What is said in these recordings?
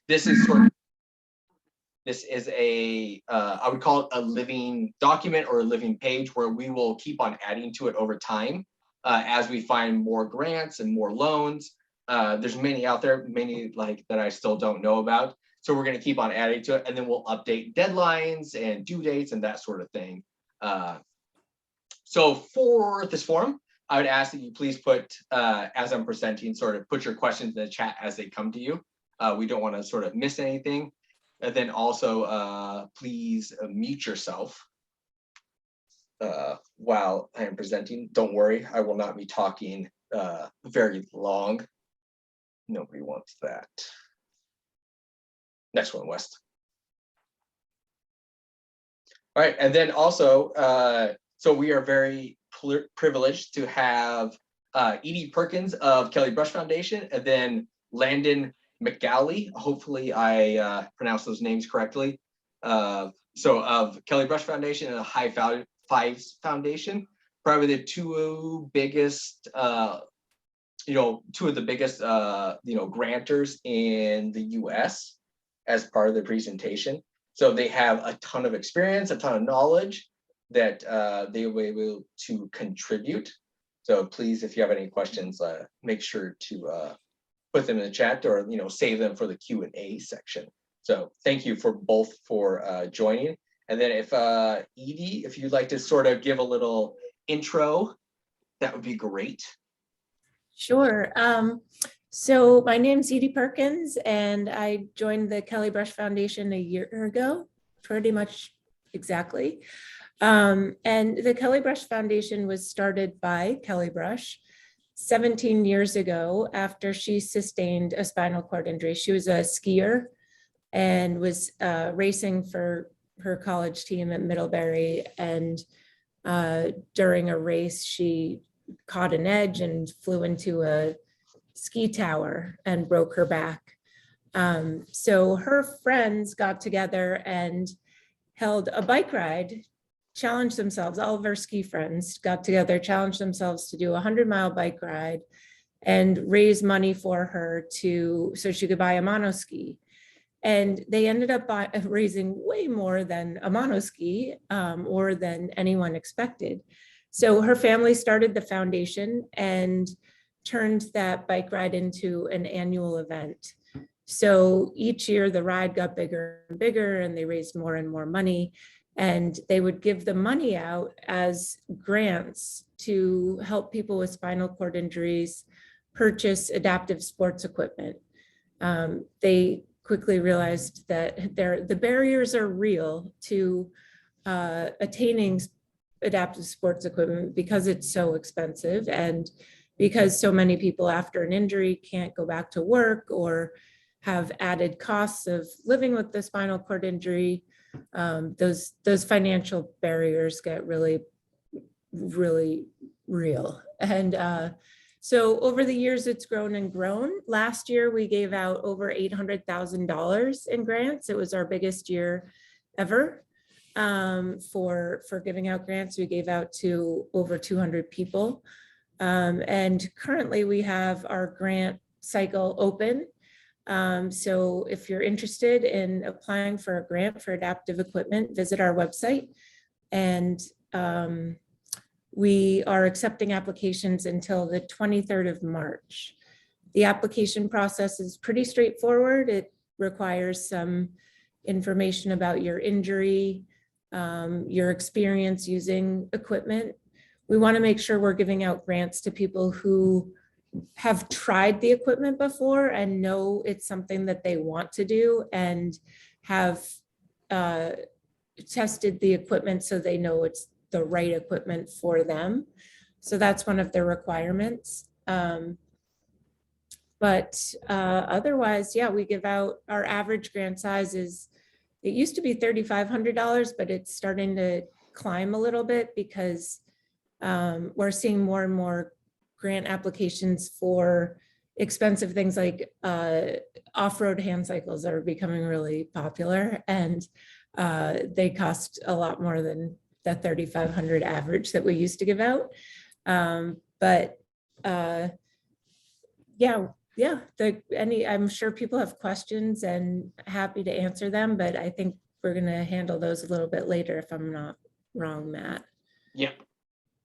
This is sort of, this is a, I would call it a living document or a living page where we will keep on adding to it over time as we find more grants and more loans. There's many out there, many like that I still don't know about. So we're going to keep on adding to it, and then we'll update deadlines and due dates and that sort of thing. So for this forum, I would ask that you please put, as I'm presenting, sort of put your questions in the chat as they come to you. We don't want to sort of miss anything. And then also, please mute yourself while I am presenting. Don't worry, I will not be talking very long. Nobody wants that. Next one, West. All right, and then also, so we are very privileged to have Edie Perkins of Kelly Brush Foundation, and then Landon McGowley, hopefully I pronounced those names correctly. So of Kelly Brush Foundation and the High Fives Foundation, probably the two biggest, two of the biggest, grantors in the US as part of the presentation. So they have a ton of experience, a ton of knowledge that they will be able to contribute. So please, if you have any questions, make sure to put them in the chat or save them for the Q&A section. So thank you for both for joining. And then if Edie, if you'd like to sort of give a little intro, that would be great. Sure. So my name's Edie Perkins, and I joined the Kelly Brush Foundation a year ago, pretty much exactly. And the Kelly Brush Foundation was started by Kelly Brush 17 years ago after she sustained a spinal cord injury. She was a skier and was racing for her college team at Middlebury. And during a race, she caught an edge and flew into a ski tower and broke her back. So her friends got together and held a bike ride, challenged themselves. All of her ski friends got together, challenged themselves to do a 100-mile bike ride and raise money for her so she could buy a monoski. And they ended up raising way more than a monoski or than anyone expected. So her family started the foundation and turned that bike ride into an annual event. So each year the ride got bigger and bigger, and they raised more and more money. And they would give the money out as grants to help people with spinal cord injuries purchase adaptive sports equipment. They quickly realized that the barriers are real to attaining adaptive sports equipment because it's so expensive, and because so many people after an injury can't go back to work or have added costs of living with the spinal cord injury. Those financial barriers get really, really real. And so over the years, it's grown and grown. Last year, we gave out over $800,000 in grants. It was our biggest year ever for giving out grants. We gave out to over 200 people. And currently we have our grant cycle open. So if you're interested in applying for a grant for adaptive equipment, visit our website. And we are accepting applications until the 23rd of March. The application process is pretty straightforward. It requires some information about your injury, your experience using equipment. We want to make sure we're giving out grants to people who have tried the equipment before and know it's something that they want to do and have tested the equipment so they know it's the right equipment for them. So that's one of the requirements. But otherwise, yeah, we give out, our average grant size is, it used to be $3,500, but it's starting to climb a little bit because we're seeing more and more grant applications for expensive things like off-road hand cycles that are becoming really popular, and they cost a lot more than the $3,500 average that we used to give out. Yeah, Yeah, I'm sure people have questions and happy to answer them, but I think we're gonna handle those a little bit later if I'm not wrong, Matt. Yeah.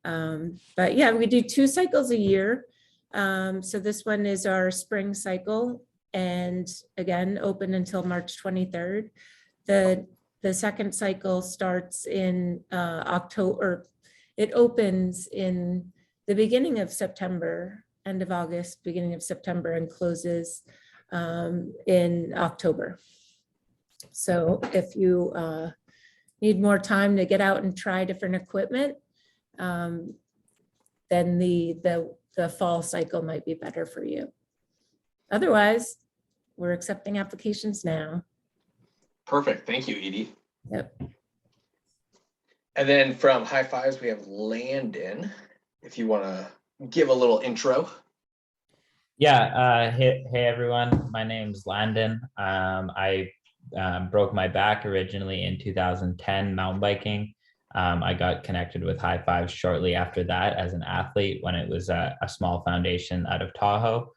But yeah, we do 2 cycles a year. So this one is our spring cycle, and again, open until March 23rd. The second cycle starts in October. It opens in the beginning of September, end of August, beginning of September, and closes in October. So if you need more time to get out and try different equipment, then the fall cycle might be better for you. Otherwise, we're accepting applications now. Perfect. Thank you, Edie. Yep. And then from High Fives, we have Landon, if you want to give a little intro. Yeah, hey everyone, my name's Landon. I broke my back originally in 2010 mountain biking. I got connected with High Fives shortly after that as an athlete when it was a small foundation out of Tahoe.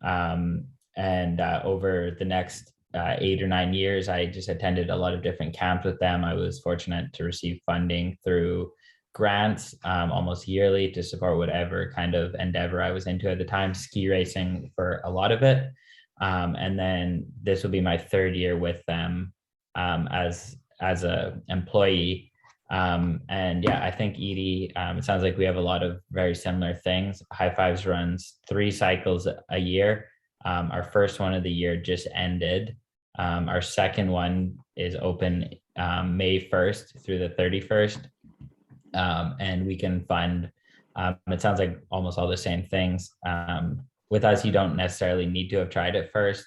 And over the next 8 or 9 years, I just attended a lot of different camps with them. I was fortunate to receive funding through grants almost yearly to support whatever kind of endeavor I was into at the time, ski racing for a lot of it. And then this will be my 3rd year with them as a employee. And yeah, I think Edie, it sounds like we have a lot of very similar things. High Fives runs 3 cycles a year. Our first one of the year just ended. Our second one is open May 1st through the 31st. And we can fund, it sounds like almost all the same things. With us, you don't necessarily need to have tried it first.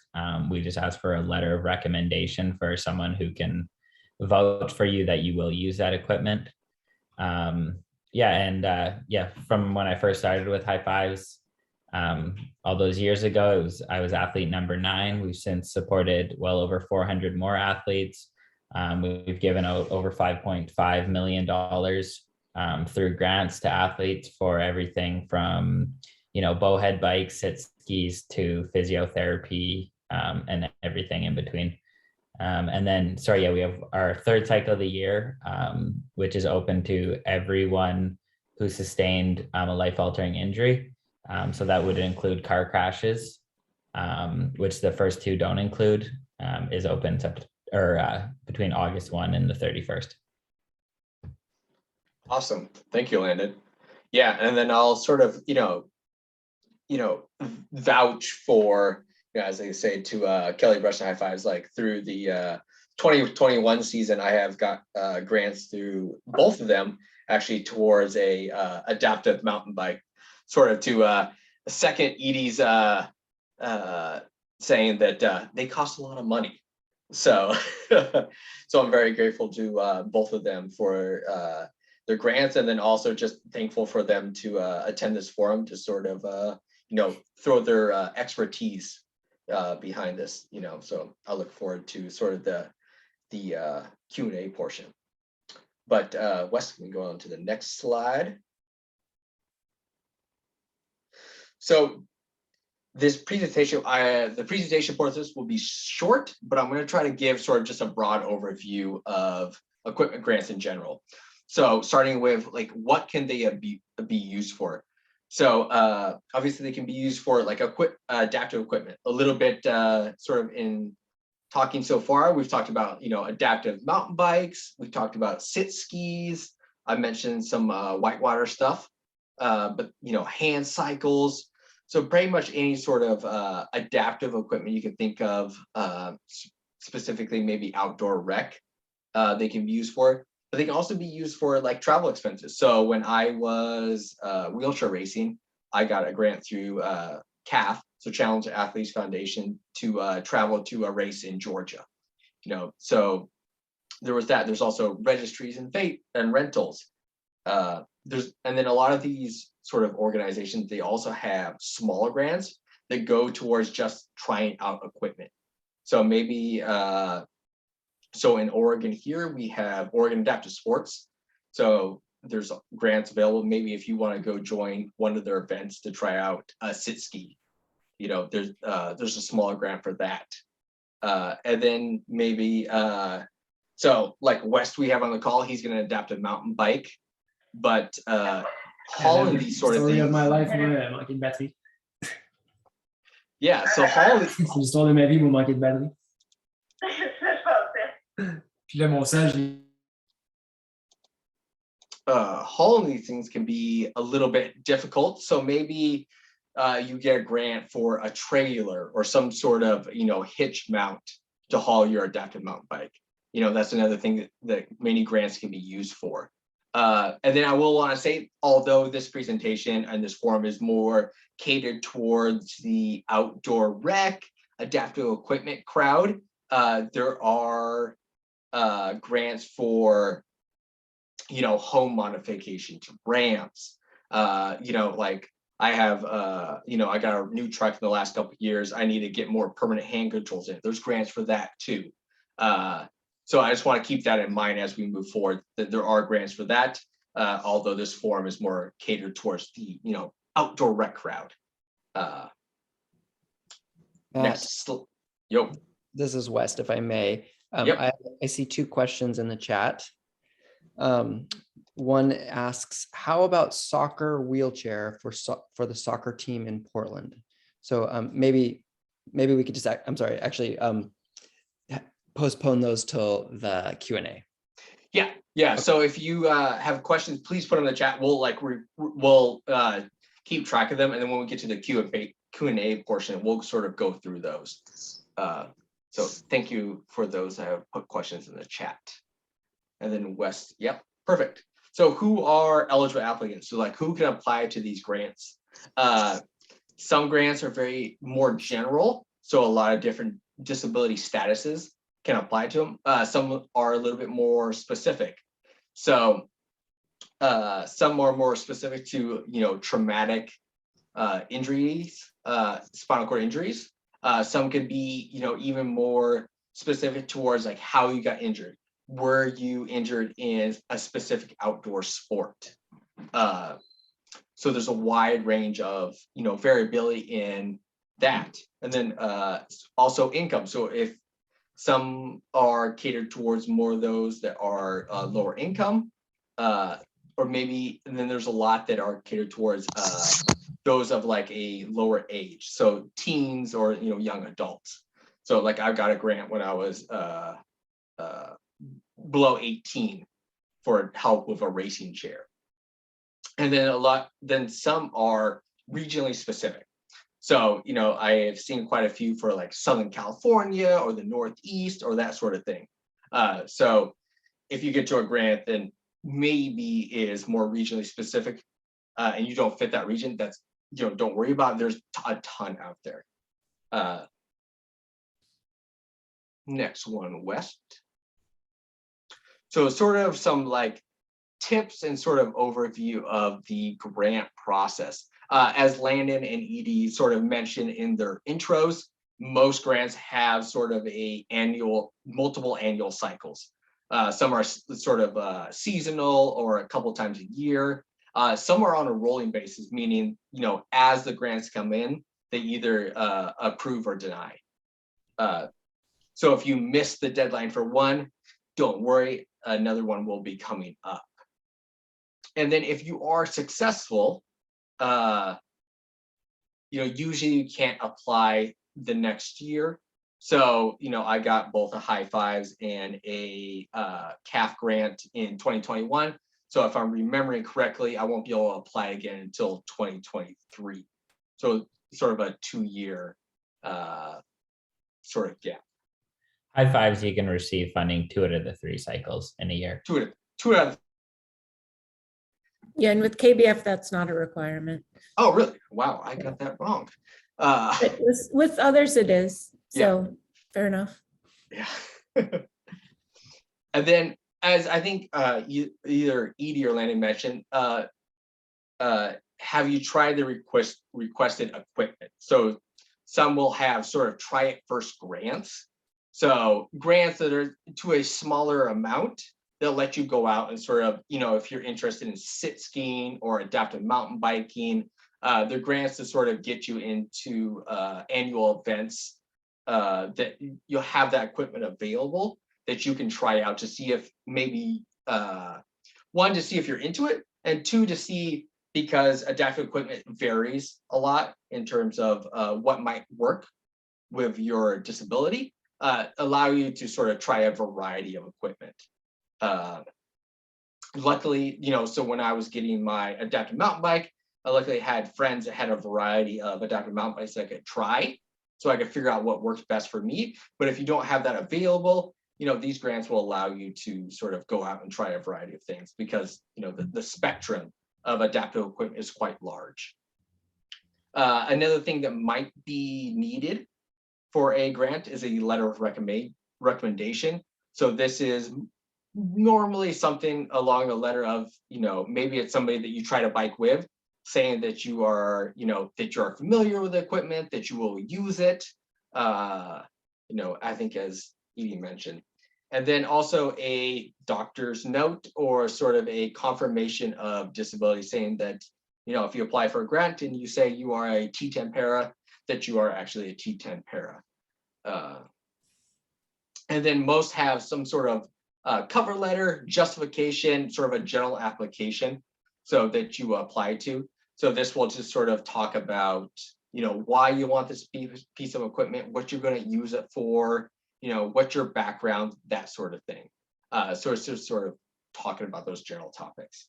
We just ask for a letter of recommendation for someone who can vouch for you that you will use that equipment. Yeah, and from when I first started with High Fives, all those years ago, I was athlete number 9. We've since supported well over 400 more athletes. We've given out over $5.5 million through grants to athletes for everything from, bowhead bikes, sit skis to physiotherapy, and everything in between. And then, we have our 3rd cycle of the year, which is open to everyone who sustained a life-altering injury. So that would include car crashes, which the first 2 don't include, is open between August 1 and the 31st. Awesome. Thank you, Landon. Yeah, and then I'll sort of, vouch for, as I say, to Kelly Brush and High Fives, like through the 2021 season, I have got grants through both of them actually towards a adaptive mountain bike, sort of to second Edie's saying that they cost a lot of money. So, so I'm very grateful to both of them for their grants, and then also just thankful for them to attend this forum to sort of throw their expertise behind this. So I look forward to sort of the Q&A portion. But Wes, we can go on to the next slide. So this presentation, the presentation for this will be short, but I'm going to try to give sort of just a broad overview of equipment grants in general. So starting with what can they be used for? So obviously they can be used for adaptive equipment. A little bit sort of in talking so far, we've talked about adaptive mountain bikes. We've talked about sit skis. I mentioned some whitewater stuff, but hand cycles. So pretty much any sort of adaptive equipment you can think of, specifically maybe outdoor rec, they can be used for. But they can also be used for travel expenses. So when I was wheelchair racing, I got a grant through CAF, so Challenge Athletes Foundation, to travel to a race in Georgia. So there was that. There's also registries and rentals. And then a lot of these sort of organizations, they also have smaller grants that go towards just trying out equipment. So maybe, so in Oregon here, we have Oregon Adaptive Sports. So there's grants available. Maybe if you want to go join one of their events to try out a sit ski, there's a smaller grant for that. And then maybe, so like West we have on the call, he's going to adapt a mountain bike, but hauling these sort of Story things. of my life, moi, manquer de batterie. Yeah, so hauling, C'est l'histoire de ma vie, moi, manquer de batterie. Puis là, mon sel, hauling these things can be a little bit difficult. So maybe you get a grant for a trailer or some sort of, hitch mount to haul your adaptive mountain bike. That's another thing that many grants can be used for. And then I will want to say, although this presentation and this forum is more catered towards the outdoor rec, adaptive equipment crowd, there are grants for, home modification to ramps. Like I have, I got a new truck in the last couple of years. I need to get more permanent hand controls in. There's grants for that too. So I just want to keep that in mind as we move forward, that there are grants for that, although this forum is more catered towards the, outdoor rec crowd. Next, yo. This is West, if I may. Yep. I see two questions in the chat. One asks, how about soccer wheelchair for the soccer team in Portland? So maybe we could just, I'm sorry, actually postpone those till the Q&A. Yeah. Okay. So if you have questions, please put them in the chat. We'll keep track of them, and then when we get to the Q&A portion, we'll sort of go through those. So thank you for those that have put questions in the chat. And then West, yep, perfect. So who are eligible applicants? So like who can apply to these grants? Some grants are more general. So a lot of different disability statuses can apply to them. Some are a little bit more specific. So some are more specific to, traumatic injuries, spinal cord injuries. Some could be, even more specific towards like how you got injured. Were you injured in a specific outdoor sport? So there's a wide range of, variability in that. And then also income. So if some are catered towards more of those that are lower income, or maybe, and then there's a lot that are catered towards those of like a lower age. So teens or, young adults. So like I got a grant when I was below 18 for help with a racing chair. And then some are regionally specific. So, I have seen quite a few for like Southern California or the Northeast or that sort of thing. So if you get to a grant, then maybe is more regionally specific and you don't fit that region, that's, don't worry about it. There's a ton out there. Next one, West. So sort of some like tips and sort of overview of the grant process. As Landon and Edie sort of mentioned in their intros, most grants have sort of multiple annual cycles. Some are sort of seasonal or a couple times a year. Some are on a rolling basis, meaning, as the grants come in, they either approve or deny. So if you miss the deadline for one, don't worry, another one will be coming up. And then if you are successful, usually you can't apply the next year. So, I got both a High Fives and a CAF grant in 2021. So if I'm remembering correctly, I won't be able to apply again until 2023. So sort of a 2-year sort of gap. High Fives, you can receive funding 2 out of the 3 cycles in a year. Two out of. Yeah, and with KBF, that's not a requirement. Oh, really? Wow, I got that wrong. But with others, it is. So fair enough. Yeah. And then, as I think either Edie or Landon mentioned, have you tried the requested equipment? So some will have sort of try it first grants. So grants that are to a smaller amount, they'll let you go out and sort of, if you're interested in sit skiing or adaptive mountain biking, They're grants to sort of get you into annual events that you'll have that equipment available that you can try out to see if maybe one, to see if you're into it, and two, to see, because adaptive equipment varies a lot in terms of what might work with your disability, allow you to sort of try a variety of equipment. Luckily, so when I was getting my adaptive mountain bike, I luckily had friends that had a variety of adaptive mountain bikes that I could try, so I could figure out what works best for me. But if you don't have that available, these grants will allow you to sort of go out and try a variety of things, because the spectrum of adaptive equipment is quite large. Another thing that might be needed for a grant is a letter of recommendation. So this is normally something along the letter of, maybe it's somebody that you try to bike with, saying that you are, that you are familiar with the equipment, that you will use it. I think, as Edie mentioned. And then also a doctor's note or sort of a confirmation of disability, saying that, if you apply for a grant and you say you are a T10 para, that you are actually a T10 para. And then most have some sort of cover letter, justification, sort of a general application, so that you apply to. So this will just sort of talk about, why you want this piece of equipment, what you're going to use it for, what's your background, that sort of thing. So it's just sort of talking about those general topics.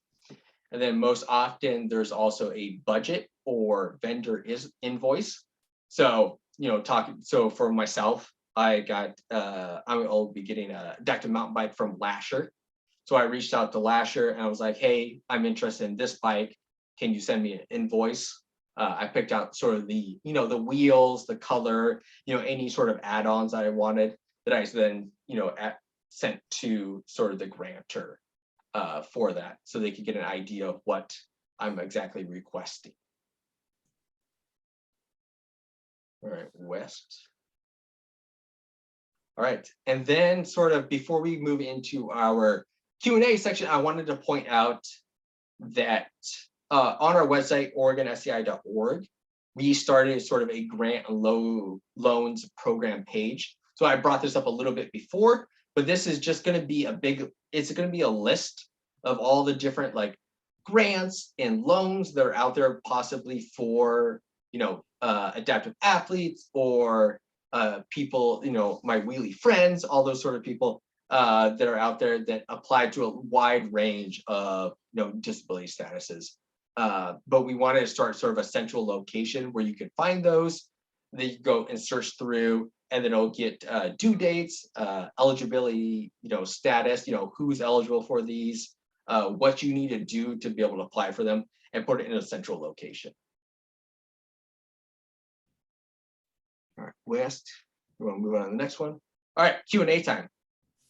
And then most often there's also a budget or vendor invoice. So, so for myself, I'll be getting a adaptive mountain bike from Lasher. So I reached out to Lasher and I was like, hey, I'm interested in this bike. Can you send me an invoice? I picked out sort of the, the wheels, the color, any sort of add-ons that I wanted, that I then, sent to sort of the grantor for that, so they could get an idea of what I'm exactly requesting. All right, West. All right, and then sort of before we move into our Q&A section, I wanted to point out that on our website, OregonSCI.org, we started sort of a grant and loans program page. So I brought this up a little bit before, but this is just going to be it's going to be a list of all the different grants and loans that are out there, possibly for, adaptive athletes or people, my wheelie friends, all those sort of people that are out there that apply to a wide range of, disability statuses. But we wanted to start sort of a central location where you can find those, then you go and search through, and then it'll get due dates, eligibility, status, who's eligible for these, what you need to do to be able to apply for them, and put it in a central location. All right, West, we want to move on to the next one. All right, Q&A time.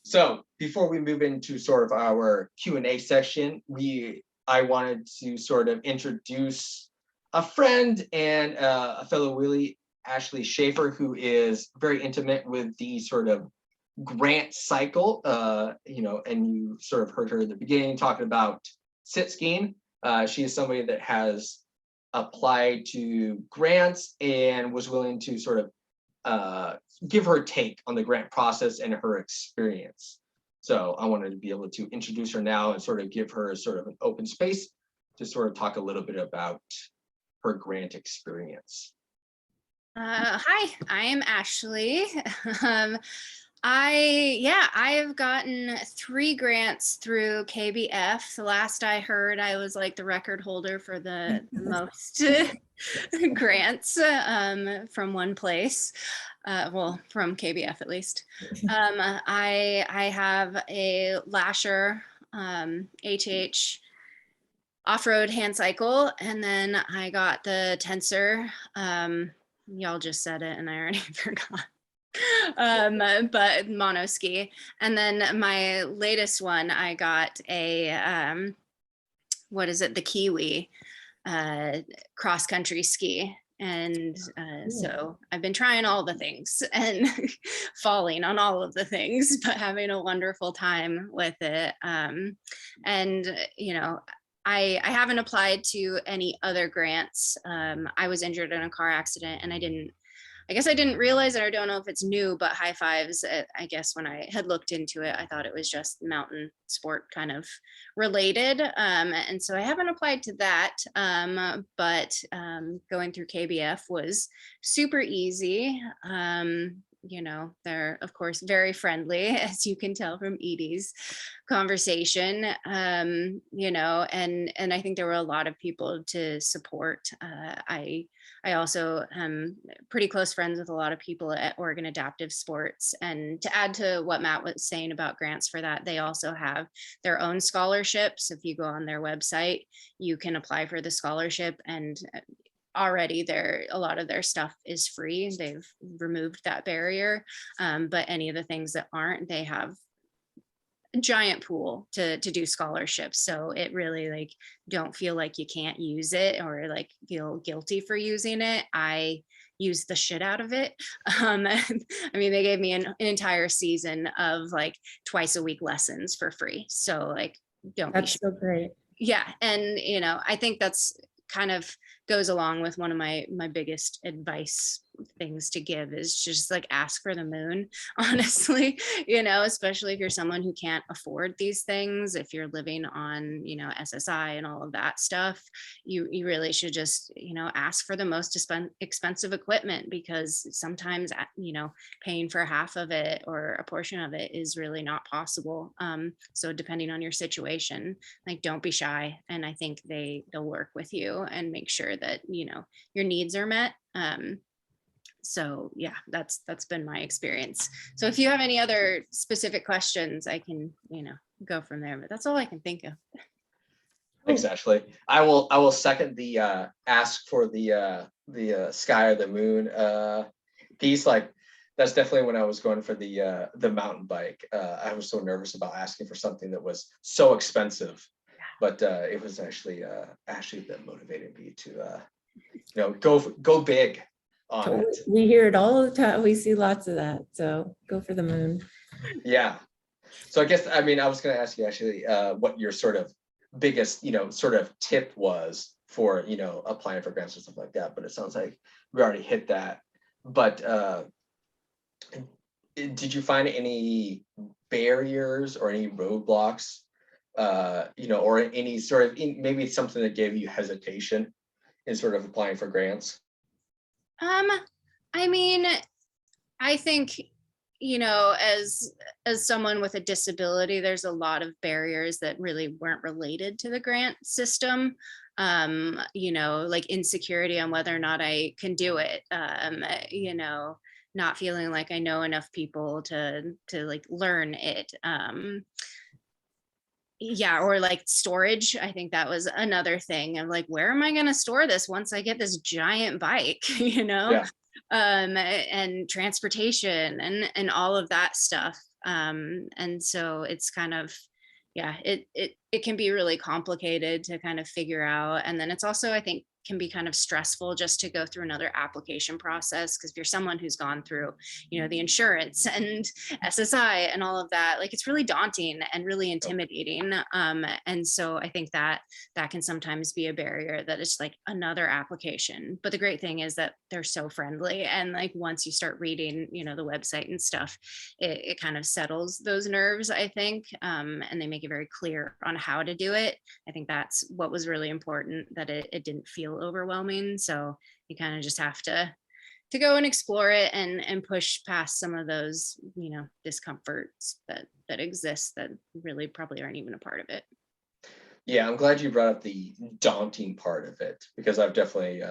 So before we move into sort of our Q&A section, I wanted to sort of introduce a friend and a fellow wheelie, Ashley Schaefer, who is very intimate with the sort of grant cycle, and you sort of heard her at the beginning talking about sit skiing. She is somebody that has applied to grants and was willing to sort of give her take on the grant process and her experience. So I wanted to be able to introduce her now and sort of give her sort of an open space to sort of talk a little bit about her grant experience. Hi, I am Ashley. I've gotten 3 grants through KBF. The last I heard, I was like the record holder for the most grants from one place. Well, from KBF at least. I have a Lasher HH off-road hand cycle, and then I got the Tensor. Y'all just said it and I already forgot. But mono ski. And then my latest one, I got a the Kiwi cross country ski. And so I've been trying all the things and falling on all of the things, but having a wonderful time with it. And I haven't applied to any other grants. I was injured in a car accident and I guess I didn't realize it. I don't know if it's new, but high fives, I guess when I had looked into it, I thought it was just mountain sport kind of related. And so I haven't applied to that, but going through KBF was super easy. They're of course very friendly, as you can tell from Edie's conversation, and I think there were a lot of people to support. I also am pretty close friends with a lot of people at Oregon Adaptive Sports. And to add to what Matt was saying about grants for that, they also have their own scholarships. If you go on their website, you can apply for the scholarship, and already a lot of their stuff is free. They've removed that barrier. But any of the things that aren't, they have a giant pool to do scholarships. So it really, like, don't feel like you can't use it or like feel guilty for using it. I use the shit out of it. I mean, they gave me an entire season of like twice a week lessons for free. So like, don't be That's so great. yeah. And I think that's kind of goes along with one of my biggest advice things to give is just like ask for the moon, honestly, especially if you're someone who can't afford these things, if you're living on, SSI and all of that stuff, you really should just, ask for the most expensive equipment, because sometimes, paying for half of it or a portion of it is really not possible. So depending on your situation, like, don't be shy. And I think they'll work with you and make sure that, your needs are met. So yeah, that's been my experience. So if you have any other specific questions, I can, go from there, but that's all I can think of. Thanks, Ashley. I will second the ask for the sky or the moon piece. Like, that's definitely when I was going for the mountain bike. I was so nervous about asking for something that was so expensive, but it was actually Ashley that motivated me to go big on it. We hear it all the time. We see lots of that. So go for the moon. Yeah. So I guess, I was going to ask you actually what your sort of biggest, sort of tip was for, applying for grants or stuff like that. But it sounds like we already hit that. But did you find any barriers or any roadblocks, or any sort of, maybe it's something that gave you hesitation in sort of applying for grants? I think, as someone with a disability, there's a lot of barriers that really weren't related to the grant system. Like insecurity on whether or not I can do it. Not feeling like I know enough people to like learn it. Yeah, or like storage. I think that was another thing of like, where am I going to store this once I get this giant bike, Yeah. And transportation and all of that stuff. And so it's kind of, yeah, it can be really complicated to kind of figure out. And then it's also, I think, can be kind of stressful just to go through another application process, because if you're someone who's gone through, the insurance and SSI and all of that, like, it's really daunting and really intimidating. And so I think that can sometimes be a barrier, that it's like another application. But the great thing is that they're so friendly, and like once you start reading, the website and stuff, it kind of settles those nerves, I think, and they make it very clear on how to do it. I think that's what was really important, that it didn't feel overwhelming. So you kind of just have to go and explore it and push past some of those, discomforts that exist that really probably aren't even a part of it. Yeah, I'm glad you brought up the daunting part of it, because I've definitely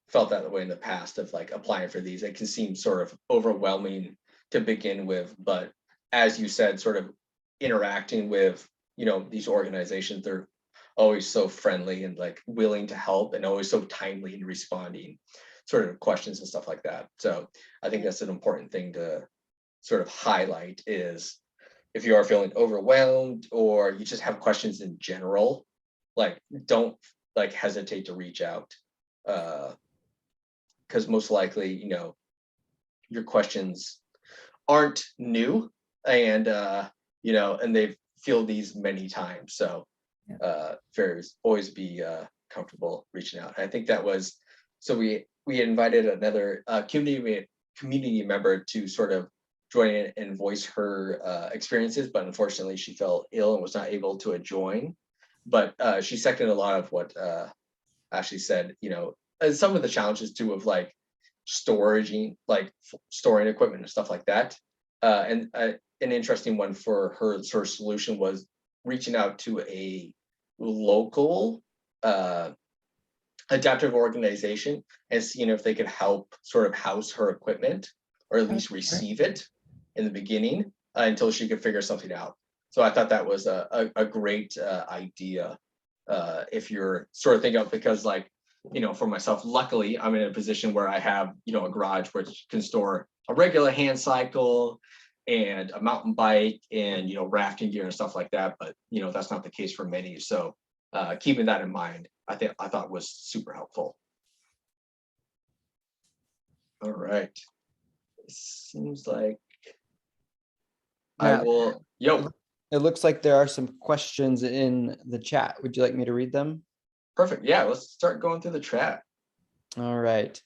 felt that way in the past of like applying for these. It can seem sort of overwhelming to begin with, but as you said, sort of interacting with, these organizations, they're always so friendly and like willing to help, and always so timely in responding sort of questions and stuff like that. So I think that's an important thing to sort of highlight, is if you are feeling overwhelmed or you just have questions in general, like, don't like hesitate to reach out, because most likely, your questions aren't new, and and they've fielded these many times. So always be comfortable reaching out. I think that was, so we invited another community member to sort of join in and voice her experiences, but unfortunately she fell ill and was not able to join. But she seconded a lot of what Ashley said, and some of the challenges too of like storing equipment and stuff like that. And an interesting one for her sort of solution was reaching out to a local adaptive organization and seeing if they could help sort of house her equipment or at least receive it in the beginning until she could figure something out. So I thought that was a great idea if you're sort of thinking of, because like, for myself, luckily I'm in a position where I have, a garage which can store a regular hand cycle and a mountain bike and, rafting gear and stuff like that. But, that's not the case for many. So keeping that in mind, I thought was super helpful. All right. It seems like I will, It looks like there are some questions in the chat. Would you like me to read them? Perfect. Yeah, let's start going through the chat. All right.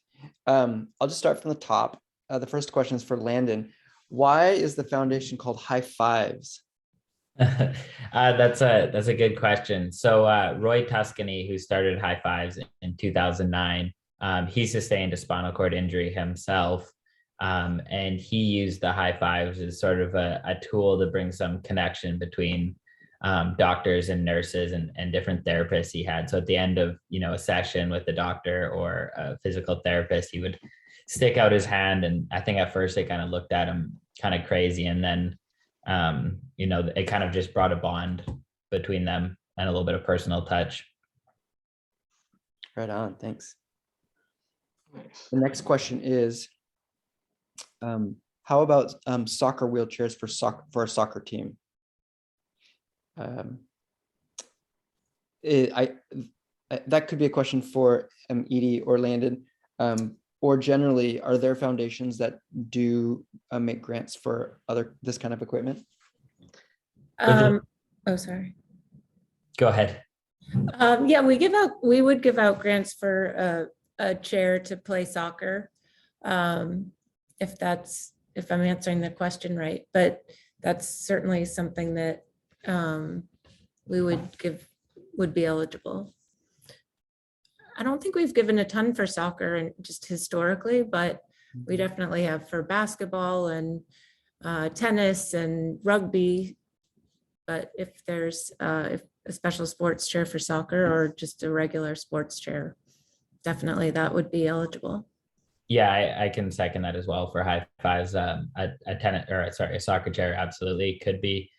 I'll just start from the top. The first question is for Landon. Why is the foundation called High Fives? That's a good question. So Roy Tuscany, who started High Fives in 2009, he sustained a spinal cord injury himself. And he used the High Fives as sort of a tool to bring some connection between doctors and nurses and different therapists he had. So at the end of, a session with the doctor or a physical therapist, he would stick out his hand. And I think at first they kind of looked at him kind of crazy. And then, it kind of just brought a bond between them and a little bit of personal touch. Right on. Thanks. Nice. The next question is, how about soccer wheelchairs for a soccer team? That could be a question for Edie or Landon, or generally, are there foundations that do make grants for this kind of equipment? Sorry. Go ahead. Yeah, we would give out grants for a chair to play soccer. If I'm answering the question right, but that's certainly something that we would be eligible. I don't think we've given a ton for soccer and just historically, but we definitely have for basketball and tennis and rugby. But if there's a special sports chair for soccer or just a regular sports chair, definitely that would be eligible. Yeah, I can second that as well for High Fives. A soccer chair absolutely could be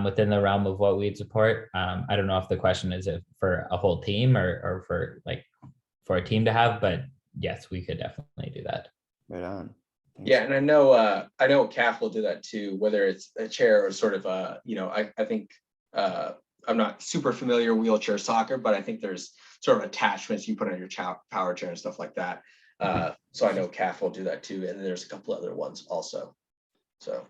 within the realm of what we'd support. I don't know if the question is for a whole team or for a team to have, but yes, we could definitely do that. Right on. Thanks. Yeah, and I know CAF will do that too, whether it's a chair or sort of I think I'm not super familiar with wheelchair soccer, but I think there's sort of attachments you put on your power chair and stuff like that. So I know CAF will do that too, and there's a couple other ones also. So.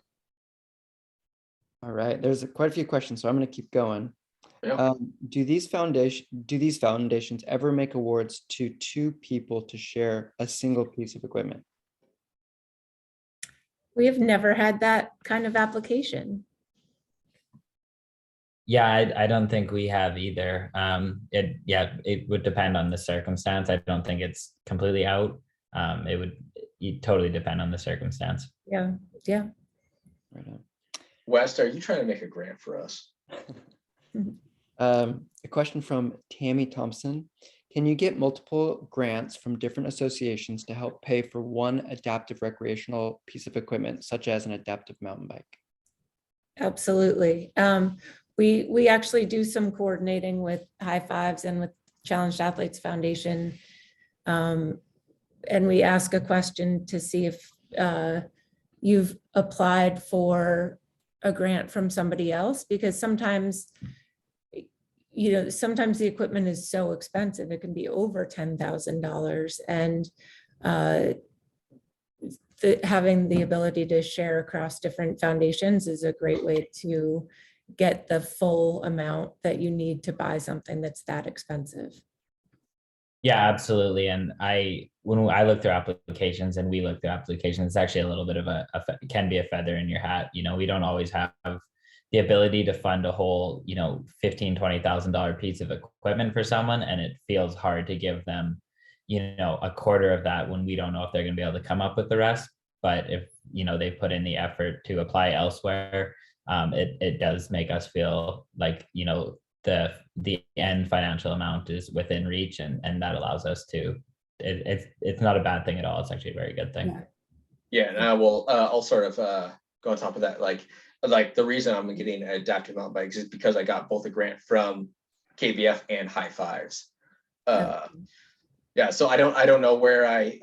All right, there's quite a few questions, so I'm going to keep going. Yeah. Do these foundations ever make awards to two people to share a single piece of equipment? We have never had that kind of application. Yeah, I don't think we have either. It would depend on the circumstance. I don't think it's completely out. It would totally depend on the circumstance. Yeah. Right on. West, are you trying to make a grant for us? A question from Tammy Thompson. Can you get multiple grants from different associations to help pay for one adaptive recreational piece of equipment, such as an adaptive mountain bike? Absolutely. We actually do some coordinating with High Fives and with Challenged Athletes Foundation. And we ask a question to see if you've applied for a grant from somebody else, because sometimes the equipment is so expensive, it can be over $10,000, and having the ability to share across different foundations is a great way to get the full amount that you need to buy something that's that expensive. Yeah, absolutely. And when I look through applications and we look through applications, it's actually a little bit of can be a feather in your hat. We don't always have the ability to fund a whole, $15,000-$20,000 piece of equipment for someone. And it feels hard to give them, a quarter of that when we don't know if they're going to be able to come up with the rest. But if, they put in the effort to apply elsewhere, it does make us feel like, the end financial amount is within reach, and that allows us to, it's not a bad thing at all. It's actually a very good thing. Yeah, and I will, I'll sort of go on top of that. Like the reason I'm getting adaptive mountain bikes is because I got both a grant from KBF and High Fives. Yeah, so I don't know where I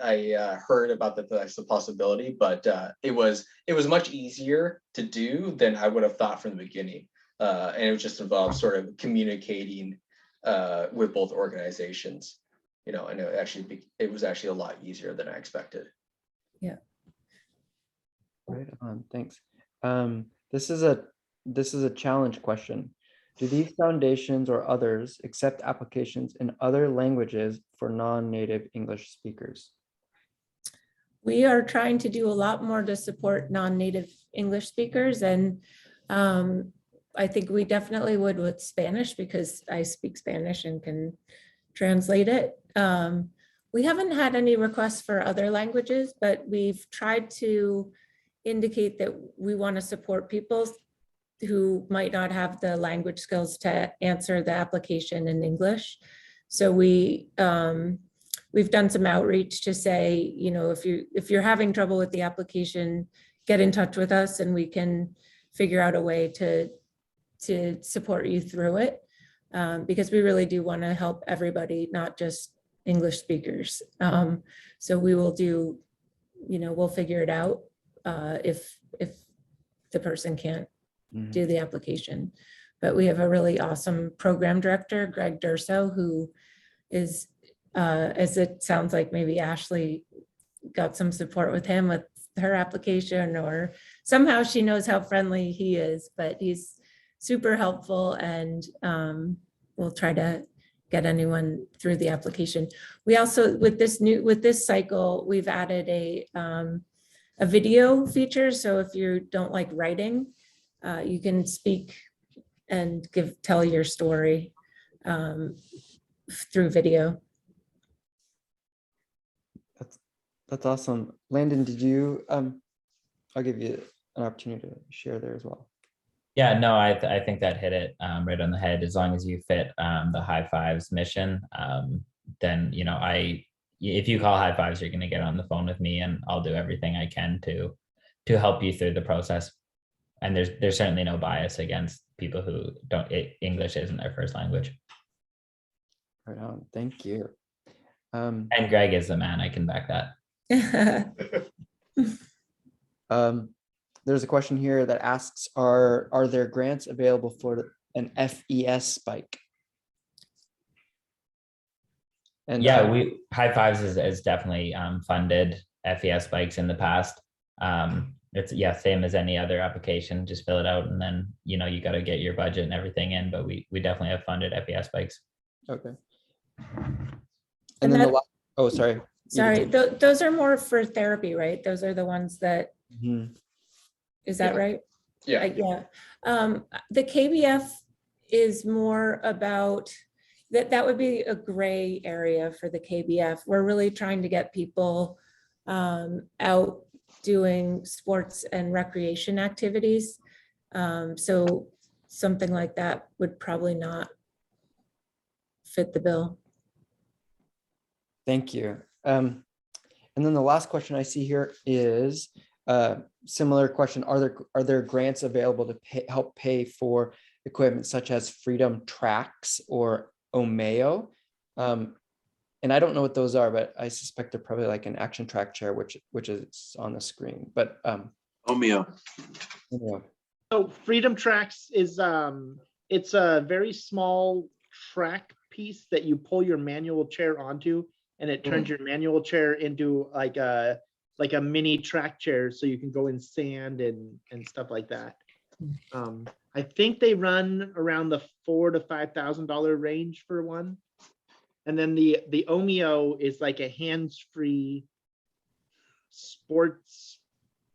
heard about that's the possibility, but it was much easier to do than I would have thought from the beginning. And it just involved sort of communicating with both organizations, and it was actually a lot easier than I expected. Yeah. Right on, thanks. This is a challenge question. Do these foundations or others accept applications in other languages for non-native English speakers? We are trying to do a lot more to support non-native English speakers, and I think we definitely would with Spanish, because I speak Spanish and can translate it. We haven't had any requests for other languages, but we've tried to indicate that we want to support people who might not have the language skills to answer the application in English. So we've done some outreach to say, if you're having trouble with the application, get in touch with us and we can figure out a way to support you through it, because we really do want to help everybody, not just English speakers. So we will do, we'll figure it out if the person can't do the application. But we have a really awesome program director, Greg Durso, who is, as it sounds like maybe Ashley got some support with him with her application, or somehow she knows how friendly he is, but he's super helpful, and we'll try to get anyone through the application. We also, with this cycle, we've added a video feature. So if you don't like writing, you can speak and tell your story through video. That's awesome. Landon, did you, I'll give you an opportunity to share there as well. Yeah, no, I think that hit it right on the head. As long as you fit the High Fives mission, then, if you call High Fives, you're going to get on the phone with me, and I'll do everything I can to help you through the process. And there's certainly no bias against people who English isn't their first language. Right on, thank you. And Greg is the man, I can back that. There's a question here that asks, are there grants available for an FES bike? And yeah, High Fives has definitely funded FES bikes in the past. It's same as any other application, just fill it out, and then you got to get your budget and everything in, but we definitely have funded FES bikes. Okay. And then sorry. Those are more for therapy, right? Those are the ones that, is that right? Yeah. Yeah. The KBF is more about, that would be a gray area for the KBF. We're really trying to get people out doing sports and recreation activities. So something like that would probably not fit the bill. Thank you. And then the last question I see here is similar question. Are there grants available to help pay for equipment such as Freedom Tracks or Omeo? And I don't know what those are, but I suspect they're probably like an action track chair, which is on the screen. But Omeo. So Freedom Tracks is it's a very small track piece that you pull your manual chair onto, and it turns your manual chair into like a mini track chair, so you can go in sand and stuff like that. I think they run around the $4,000 to $5,000 range for one. And then the Omeo is like a hands-free sports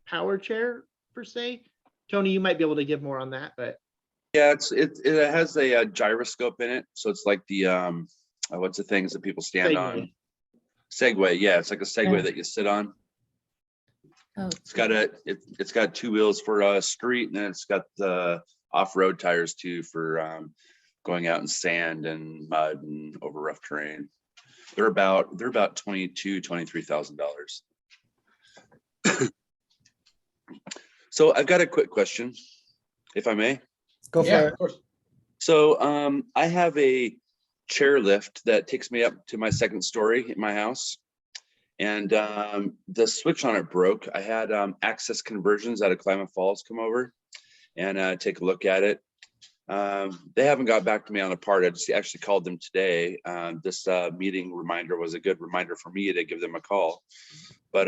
power chair per se. Tony, you might be able to give more on that, but Yeah, it has a, gyroscope in it, so it's like the what's the things that people stand Segway. on? Segway, yeah, it's like a Segway Yeah. that you sit on. Oh, It's got two wheels for street, and then it's got the off-road tires too for going out in sand and mud and over rough terrain. They're about $23,000. So I've got a quick question, if I may. Go Yeah, for of it. course. So I have a chairlift that takes me up to my second story in my house. And the switch on it broke. I had Access Conversions out of Klamath Falls come over and take a look at it. They haven't got back to me on the part. I just actually called them today. This meeting reminder was a good reminder for me to give them a call. But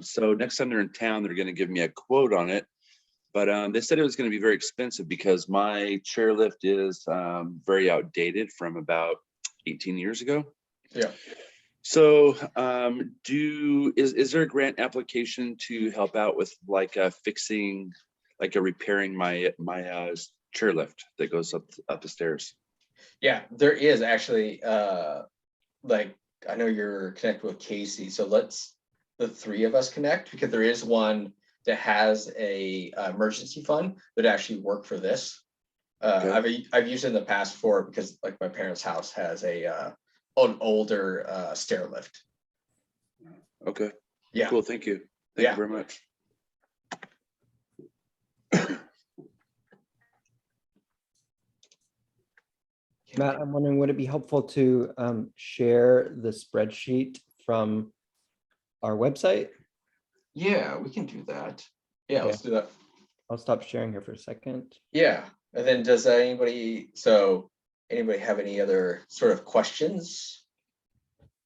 so next time they're in town, they're going to give me a quote on it. But they said it was going to be very expensive because my chairlift is very outdated from about 18 years ago. Yeah. So is there a grant application to help out with like fixing, like repairing my chairlift that goes up the stairs? Yeah, there is actually, like, I know you're connected with Casey, so let's the three of us connect, because there is one that has a emergency fund that actually work for this. Okay. I've used it in the past for, because like my parents' house has an older stair lift. Okay. Yeah. Cool. Thank you. Thank Yeah. you very much. Matt, I'm wondering, would it be helpful to share the spreadsheet from our website? Yeah, we can do that. Yeah, let's do that. I'll stop sharing here for a second. Yeah, and then does anybody have any other sort of questions?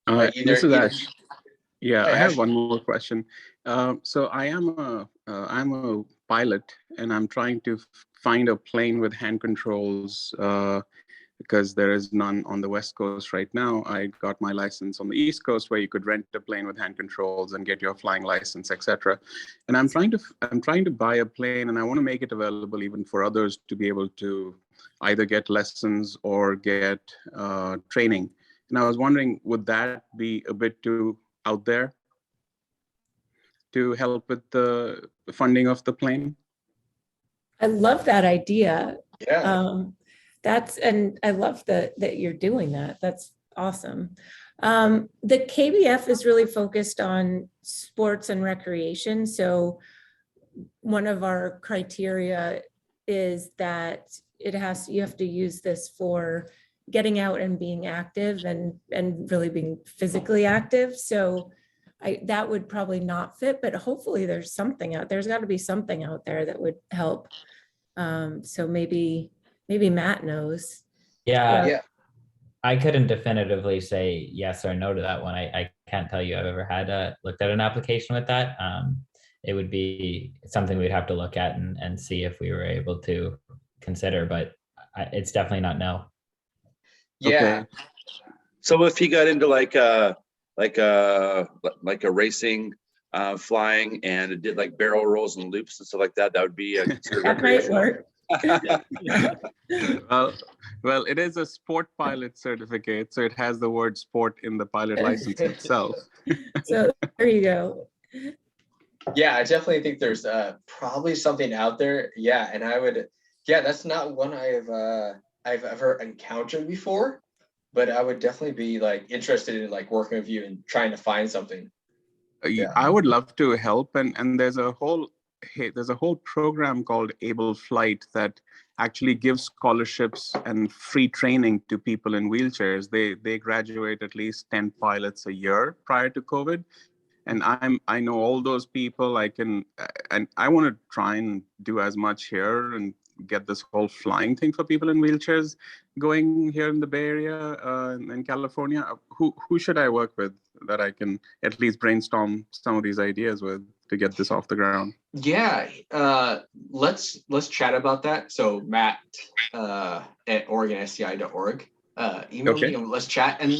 This is Ash. Yeah, Hi, I have Ash. one more question. So I'm a pilot, and I'm trying to find a plane with hand controls because there is none on the West Coast right now. I got my license on the East Coast, where you could rent a plane with hand controls and get your flying license, etc. And I'm trying to buy a plane, and I want to make it available even for others to be able to either get lessons or get training. And I was wondering, would that be a bit too out there to help with the funding of the plane? I love that idea. Yeah. And I love that you're doing that. That's awesome. The KBF is really focused on sports and recreation. So one of our criteria is that you have to use this for getting out and being active and really being physically active. So that would probably not fit, but hopefully there's got to be something out there that would help. So maybe Matt knows. Yeah. Yeah. I couldn't definitively say yes or no to that one. I can't tell you I've ever had looked at an application with that. It would be something we'd have to look at and see if we were able to consider, but it's definitely not no. Yeah. Okay. So if he got into like a racing, flying, and it did like barrel rolls and loops and stuff like that, that would be considered That might recreational. work. Well, it is a sport pilot certificate, so it has the word sport in the pilot license itself. So there you go. Yeah, I definitely think there's probably something out there. Yeah, and that's not one I've ever encountered before, but I would definitely be like interested in like working with you and trying to find something. Yeah. I would love to help, and there's a whole program called Able Flight that actually gives scholarships and free training to people in wheelchairs. They graduate at least 10 pilots a year prior to COVID, and I know all those people. And I want to try and do as much here and get this whole flying thing for people in wheelchairs going here in the Bay Area, in California. Who should I work with that I can at least brainstorm some of these ideas with to get this off the ground? Yeah, let's chat about that. So Matt at OregonSCI.org, email me and let's chat. And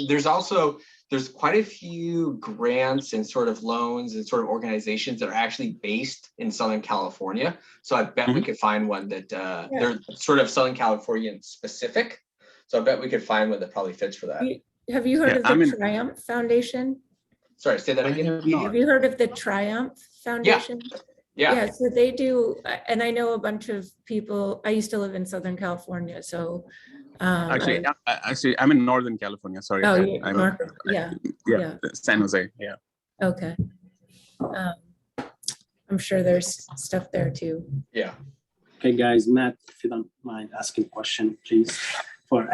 there's quite a few grants and sort of loans and sort of organizations that are actually based in Southern California. So I bet we could find one that they're sort of Southern Californian specific. So I bet we could find one that probably fits for that. Have you heard of the Triumph Foundation? Sorry, say that again. Have you heard of the Triumph Foundation? Yeah, so they do, and I know a bunch of people. I used to live in Southern California, so Actually, I'm in Northern California. Sorry. Oh, yeah, San Jose. Yeah. Okay. I'm sure there's stuff there too. Yeah. Hey guys, Matt, if you don't mind asking a question, please. For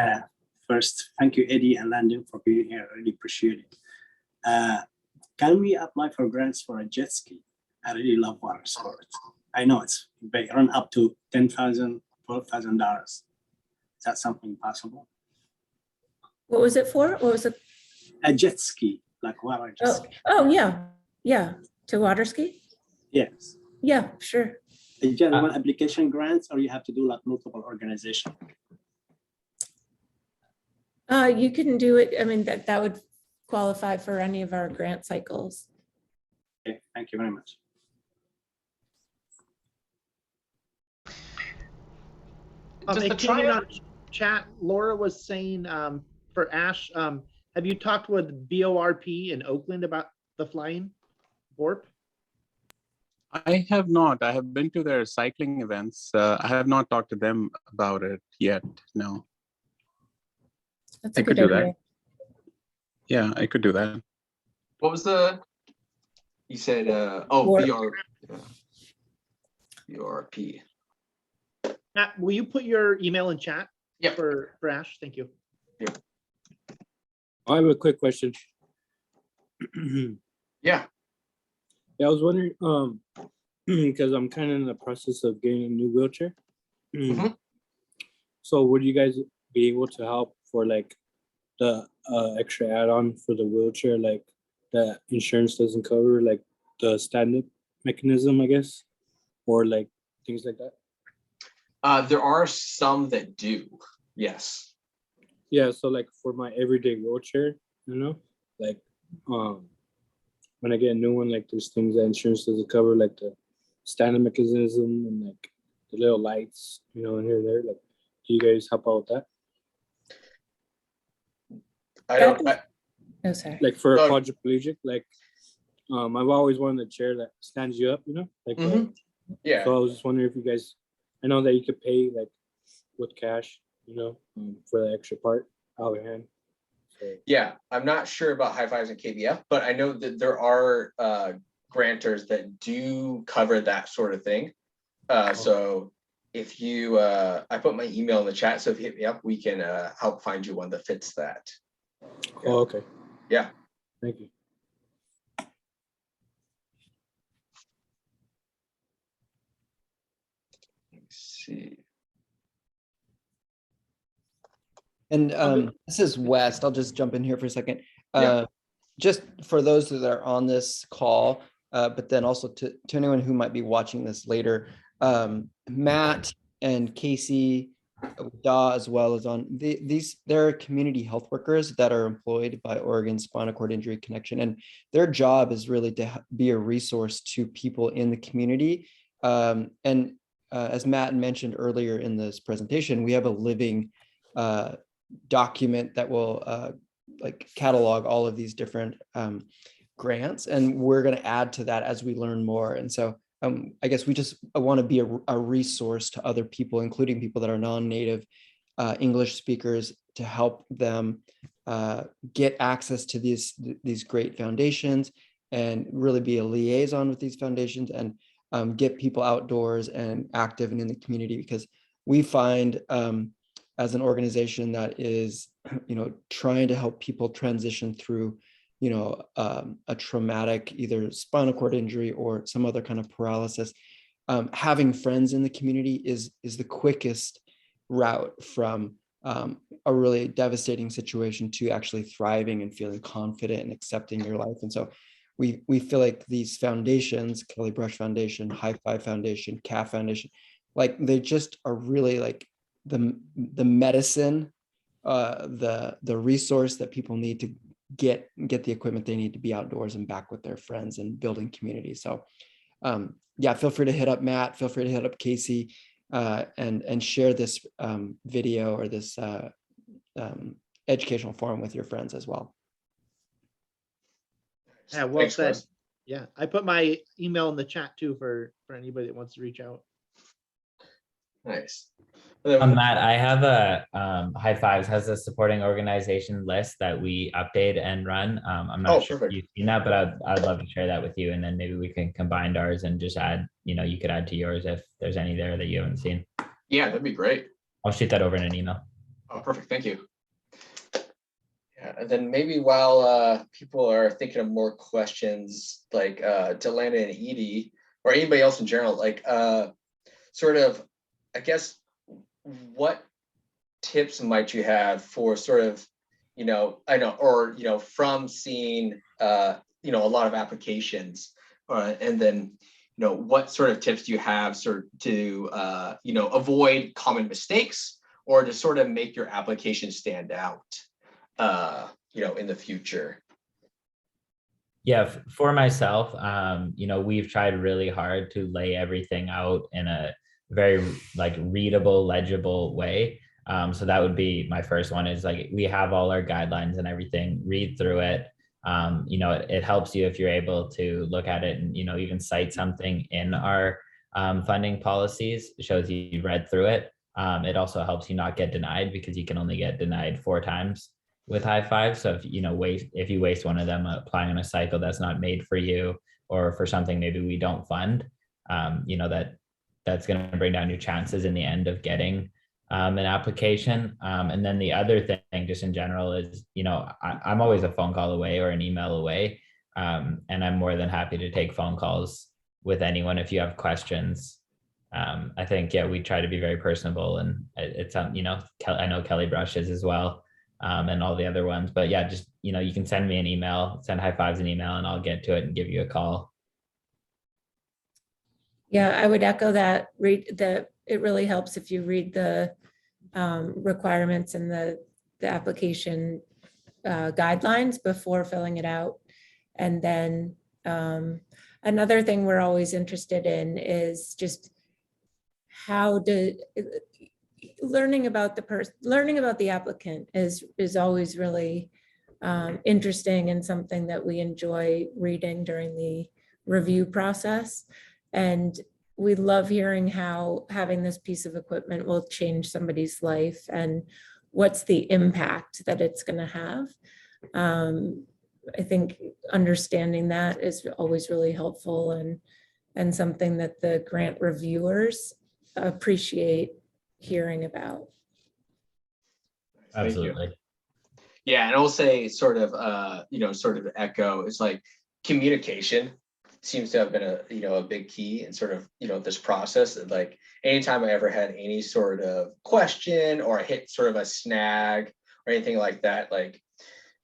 first, thank you, Eddie and Landon, for being here. I really appreciate it. Can we apply for grants for a jet ski? I really love water sports. I know they run up to $10,000, $12,000. Is that something possible? What was it for? What was it? A jet ski, like water jet ski. Oh yeah, yeah. To water ski? Yes. Yeah, sure. Is just one application grants, or you have to do like multiple organizations? You can do it. I mean, that would qualify for any of our grant cycles. Okay, thank you very much. On chat, Laura was saying for Ash, have you talked with BORP in Oakland about the flying BORP? I have not. I have been to their cycling events. I have not talked to them about it yet. No. That's a I could good do idea. that. Yeah, I could do that. What was you said, BRP. Matt, will you put your email in chat? Yep. For Ash, thank you. Yeah. I have a quick question. Yeah. Yeah, I was wondering, because I'm kind of in the process of getting a new wheelchair. So would you guys be able to help for like the extra add-on for the wheelchair, like that insurance doesn't cover, like the stand-up mechanism, I guess, or like things like that? There are some that do, yes. Yeah, so like for my everyday wheelchair, like when I get a new one, like there's things that insurance doesn't cover, like the stand-up mechanism and like the little lights, in here and there. Like, do you guys help out with that? Oh, sorry. Like for a quadriplegic, like I've always wanted a chair that stands you up, like yeah. So I was just wondering if you guys, I know that you could pay like with cash, for the extra part out of hand. So. Yeah, I'm not sure about high fives and KBF, but I know that there are grantors that do cover that sort of thing. So if you, I put my email in the chat, so if you hit me up, we can help find you one that fits that. Oh, okay. Yeah. Thank you. Let's see. And this is West. I'll just jump in here for a second. Yeah. Just for those that are on this call, but then also to anyone who might be watching this later, Matt and Casey Daw, as well as on they're community health workers that are employed by Oregon Spinal Cord Injury Connection, and their job is really to be a resource to people in the community. And as Matt mentioned earlier in this presentation, we have a living document that will like catalog all of these different grants, and we're going to add to that as we learn more. And so I guess we just want to be a resource to other people, including people that are non-native English speakers, to help them get access to these great foundations and really be a liaison with these foundations and get people outdoors and active and in the community, because we find as an organization that is, trying to help people transition through a traumatic either spinal cord injury or some other kind of paralysis, having friends in the community is the quickest route from a really devastating situation to actually thriving and feeling confident and accepting your life. And so we feel like these foundations, Kelly Brush Foundation, High Five Foundation, CAF Foundation, like they just are really like the medicine, the resource that people need to get the equipment they need to be outdoors and back with their friends and building community. So yeah, feel free to hit up Matt, feel free to hit up Casey, and share this video or this educational forum with your friends as well. Yeah, well Thanks, said. Chris. Yeah, I put my email in the chat too for anybody that wants to reach out. Nice. And then- Matt, I have a High Fives has a supporting organization list that we update and run. I'm not sure perfect. if you've seen that, but I'd love to share that with you, and then maybe we can combine ours and just add, you could add to yours if there's any there that you haven't seen. Yeah, that'd be great. I'll shoot that over in an email. Oh, perfect. Thank you. Yeah, and then maybe while people are thinking of more questions, like to Landon and Edie, or anybody else in general, like sort of, I guess, what tips might you have for sort of, from seeing, a lot of applications, and then, what sort of tips do you have to, avoid common mistakes or to sort of make your application stand out, in the future? Yeah, for myself, we've tried really hard to lay everything out in a very like readable, legible way. So that would be my first one, is like we have all our guidelines and everything, read through it. It helps you if you're able to look at it and, even cite something in our funding policies. It shows you read through it. It also helps you not get denied, because you can only get denied 4 times with High Five. So if you waste one of them applying on a cycle that's not made for you, or for something maybe we don't fund, that's going to bring down your chances in the end of getting an application. And then the other thing just in general is, I'm always a phone call away or an email away. And I'm more than happy to take phone calls with anyone if you have questions. I think, yeah, we try to be very personable, and it's, I know Kelly Brush is as well, and all the other ones, but yeah, just, you can send me an email, send High Fives an email, and I'll get to it and give you a call. Yeah, I would echo that. It really helps if you read the requirements and the application guidelines before filling it out. And then another thing we're always interested in is just learning about the applicant is always really interesting, and something that we enjoy reading during the review process. And we love hearing how having this piece of equipment will change somebody's life and what's the impact that it's going to have. I think understanding that is always really helpful, and something that the grant reviewers appreciate hearing about. Absolutely. Yeah, and I will say sort of echo, it's like communication seems to have been a big key in sort of, this process. Like anytime I ever had any sort of question or I hit sort of a snag or anything like that, like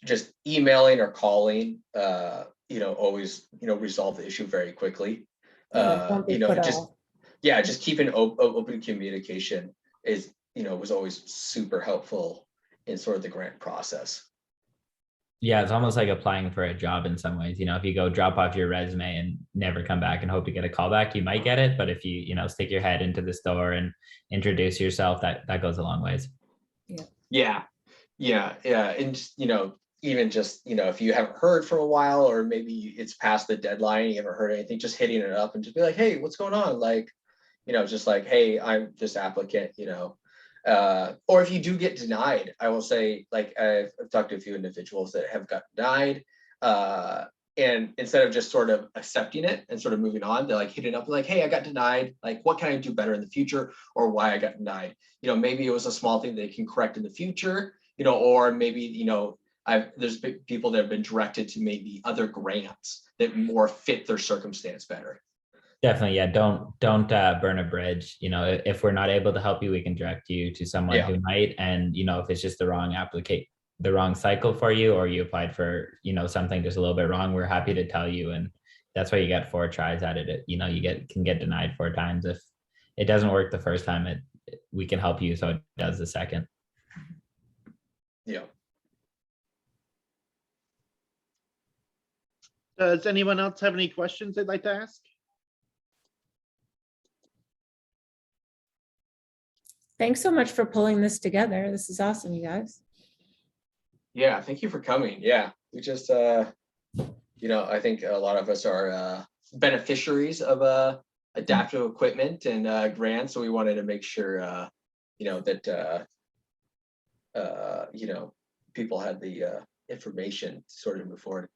just emailing or calling, always, resolve the issue very quickly. Just keeping open communication is, was always super helpful in sort of the grant process. Yeah, it's almost like applying for a job in some ways. If you go drop off your resume and never come back and hope to get a call back, you might get it. But if you, stick your head into the store and introduce yourself, that goes a long ways. Yeah. And just, even just, if you haven't heard for a while, or maybe it's past the deadline, you haven't heard anything, just hitting it up and just be like, hey, what's going on? Like, just like, hey, I'm this applicant, or if you do get denied, I will say, like, I've talked to a few individuals that have got denied, and instead of just sort of accepting it and sort of moving on, they're like hitting up like, hey, I got denied. Like, what can I do better in the future, or why I got denied? Maybe it was a small thing they can correct in the future, or maybe, there's been people that have been directed to maybe other grants that more fit their circumstance better. Definitely, yeah. Don't burn a bridge. You know, if we're not able to help you, we can direct you to someone who might. And you know, if it's just the wrong cycle for you, or you applied for, you know, something just a little bit wrong, we're happy to tell you. And that's why you get 4 tries at it. You know, you can get denied 4 times. If it doesn't work the first time, we can help you so it does the second. Yeah. Does anyone else have any questions they'd like to ask? Thanks so much for pulling this together. This is awesome, you guys. Yeah, thank you for coming. Yeah, we just, you know, I think a lot of us are beneficiaries of adaptive equipment and grants. So we wanted to make sure, you know, that, you know, people had the information to sort of move forward.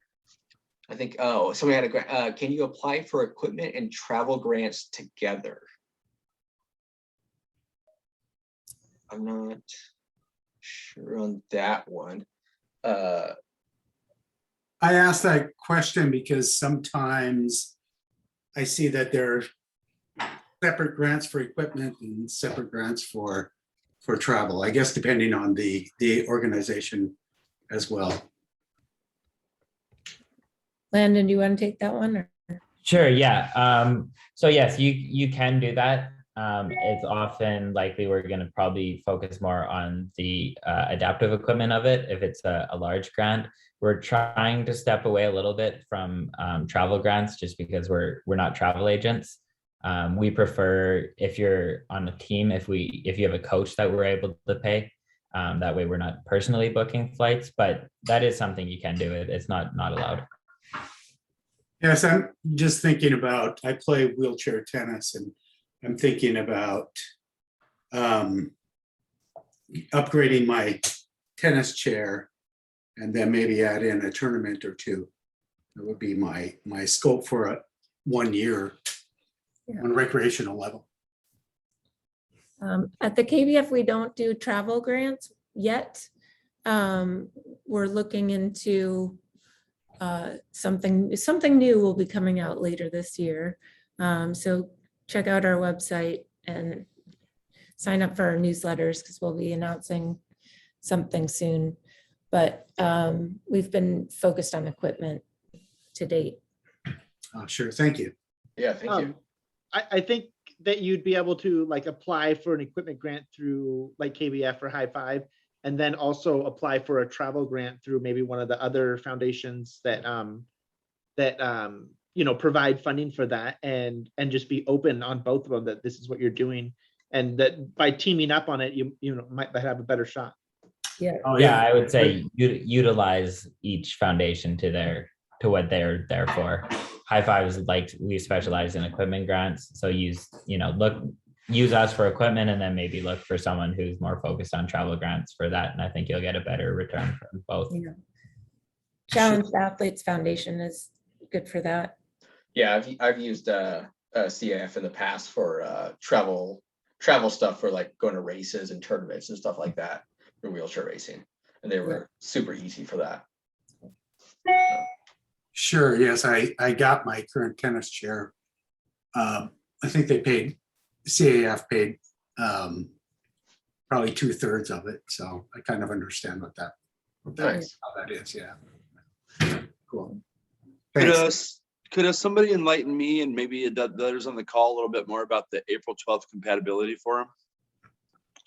I think, oh, somebody had a grant. Can you apply for equipment and travel grants together? I'm not sure on that one. I asked that question because sometimes I see that there are separate grants for equipment and separate grants for travel, I guess, depending on the organization as well. Landon, do you want to take that one? Or? Sure, yeah. So yes, you can do that. It's often likely we're going to probably focus more on the adaptive equipment of it if it's a large grant. We're trying to step away a little bit from travel grants just because we're not travel agents. We prefer, if you're on a team, if you have a coach that we're able to pay, that way we're not personally booking flights, but that is something you can do. It's not allowed. Yes, I'm just thinking about, I play wheelchair tennis, and I'm thinking about upgrading my tennis chair and then maybe add in a tournament or 2. That would be my scope for 1 year on recreational level. At the KBF, we don't do travel grants yet. We're looking into something new will be coming out later this year. So check out our website and sign up for our newsletters because we'll be announcing something soon. But we've been focused on equipment to date. Sure, thank you. Yeah, thank you. I think that you'd be able to like apply for an equipment grant through like KBF or High Five, and then also apply for a travel grant through maybe one of the other foundations that you know, provide funding for that, and just be open on both of them that this is what you're doing, and that by teaming up on it, you know, might have a better shot. Yeah. Oh, Yeah, I would say utilize each foundation to what they're there for. High Five is like, we specialize in equipment grants, so use us for equipment, and then maybe look for someone who's more focused on travel grants for that, and I think you'll get a better return from both. Yeah. Challenged Athletes Foundation is good for that. Yeah, I've used CAF in the past for travel stuff, for like going to races and tournaments and stuff like that for wheelchair racing, and they were super easy for that. Sure, yes, I got my current tennis chair. I think CAF paid probably 2/3 of it, so I kind of understand what that Nice. how that is. Yeah, cool. Thanks. Could somebody enlighten me and maybe the others on the call a little bit more about the April 12th compatibility forum?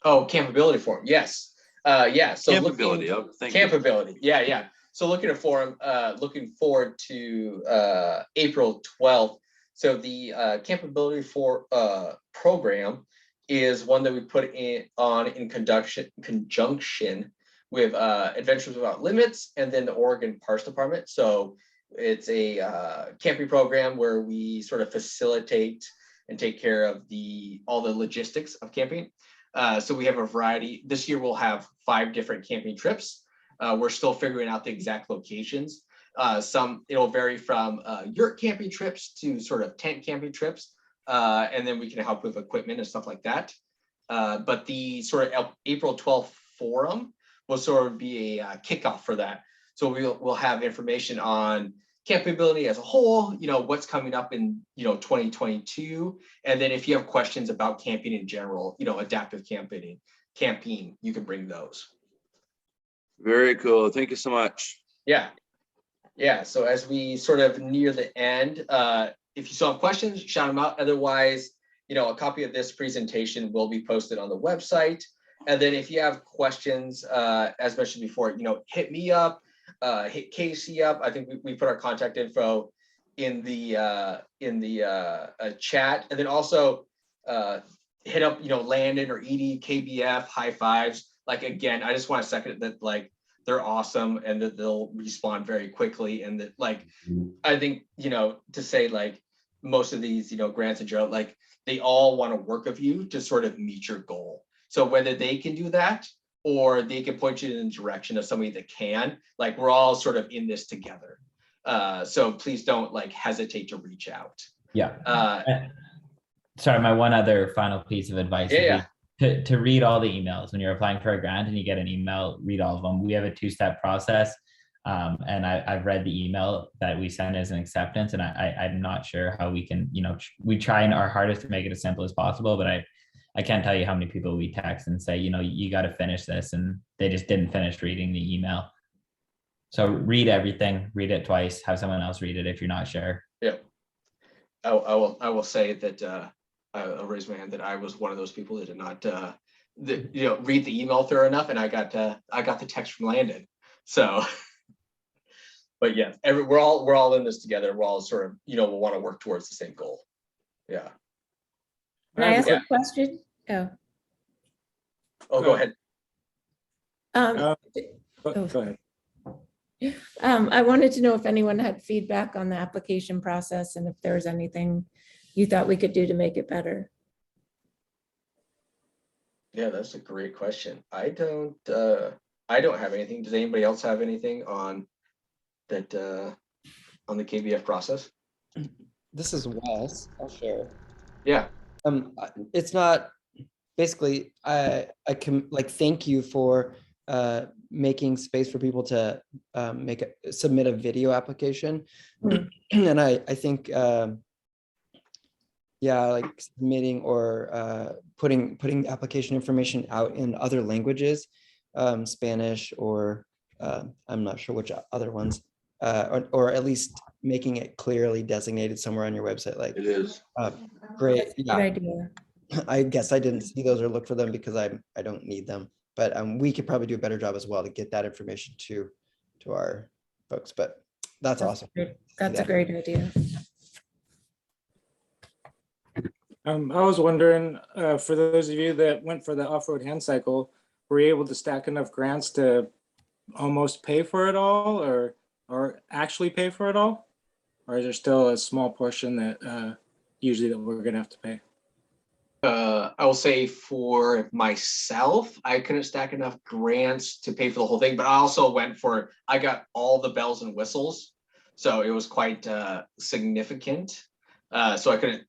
Oh, Campability forum. Yes. Yeah. So Campability. Campability. Yeah. So looking at forum, looking forward to April 12th. So the Campability program is one that we put in conjunction with Adventures Without Limits and then the Oregon Parks Department. So it's a camping program where we sort of facilitate and take care of all the logistics of camping. So we have a variety. This year we'll have 5 different camping trips. We're still figuring out the exact locations. It'll vary from yurt camping trips to sort of tent camping trips. And then we can help with equipment and stuff like that. But the sort of April 12th forum will sort of be a kickoff for that. So we'll have information on campability as a whole, what's coming up in, 2022. And then if you have questions about camping in general, adaptive camping, you can bring those. Very cool. Thank you so much. Yeah. Yeah. So as we sort of near the end, if you still have questions, shout them out. Otherwise, a copy of this presentation will be posted on the website. And then if you have questions, as mentioned before, hit me up, hit Casey up. I think we put our contact info in the chat. And then also hit up, Landon or Edie, KBF, high fives. Like, again, I just want to second that, like, they're awesome and that they'll respond very quickly. And that, like, I think, to say, like, most of these, grants and general, like, they all want to work with you to sort of meet your goal. So whether they can do that or they can point you in the direction of somebody that can, like, we're all sort of in this together. So please don't, like, hesitate to reach out. Yeah. Sorry, my one other final piece of advice would be to read all the emails. When you're applying for a grant and you get an email, read all of them. We have a 2-step process. And I've read the email that we send as an acceptance, and I'm not sure how we can, we try our hardest to make it as simple as possible, but I can't tell you how many people we text and say, you got to finish this, and they just didn't finish reading the email. So read everything, read it twice, have someone else read it if you're not sure. Yeah. I will say that I'll raise my hand that I was one of those people that did not read the email through enough, and I got the text from Landon. So but yeah, we're all in this together. We're all sort of, we'll want to work towards the same goal. Yeah. Can I ask a question? Oh, go ahead. Go ahead. I wanted to know if anyone had feedback on the application process and if there was anything you thought we could do to make it better. Yeah, that's a great question. I don't have anything. Does anybody else have anything on that on the KBF process? This is Wes. I'll share. Yeah. It's not basically. I can thank you for making space for people to submit a video application, and I think submitting or putting application information out in other languages, Spanish or I'm not sure which other ones. Or at least making it clearly designated somewhere on your website. Like it is. Great. Yeah. Good idea. I guess I didn't see those or look for them because I don't need them. But we could probably do a better job as well to get that information to our folks. But that's awesome. Great. That's a great idea. I was wondering, for those of you that went for the off-road hand cycle, were you able to stack enough grants to almost pay for it all, or actually pay for it all? Or is there still a small portion that usually that we're gonna have to pay? I will say for myself, I couldn't stack enough grants to pay for the whole thing, but I also I got all the bells and whistles. So it was quite significant. So I couldn't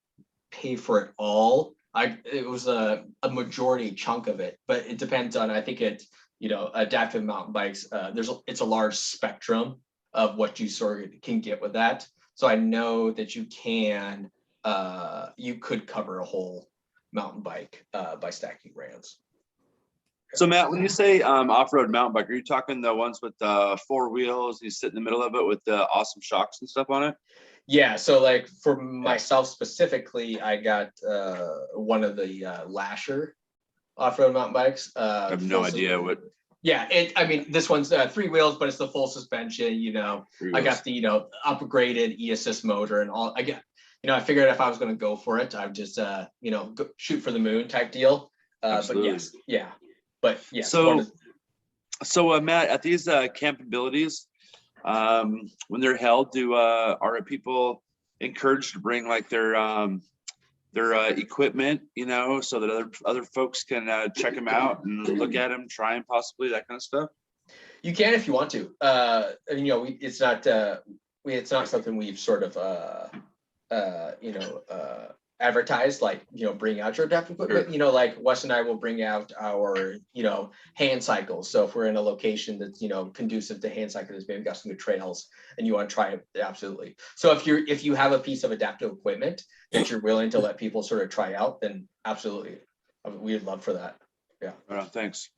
pay for it all. It was a majority chunk of it, but it depends on, I think adaptive mountain bikes, it's a large spectrum of what you sort of can get with that. So I know that you could cover a whole mountain bike by stacking grants. So Matt, when you say off-road mountain bike, are you talking the ones with 4 wheels, you sit in the middle of it with the awesome shocks and stuff on it? Yeah, so like for myself specifically, I got one of the Lasher off-road mountain bikes. I have no idea what. Yeah, this one's 3 wheels, but it's the full suspension. I got the upgraded e-assist motor and all. I figured if I was going to go for it, I'd just go shoot for the moon type deal. But yes, yeah, but yeah. So Matt, at these campabilities, when they're held, are people encouraged to bring like their equipment, so that other folks can check them out and look at them, try them, possibly that kind of stuff? You can if you want to. It's not something we've sort of advertise, like, bring out your adaptive equipment, like Wes and I will bring out our, hand cycles. So if we're in a location that's, conducive to hand cycles, maybe got some good trails and you want to try it, absolutely. So if you have a piece of adaptive equipment that you're willing to let people sort of try out, then absolutely. We'd love for that. Yeah. All right, thanks.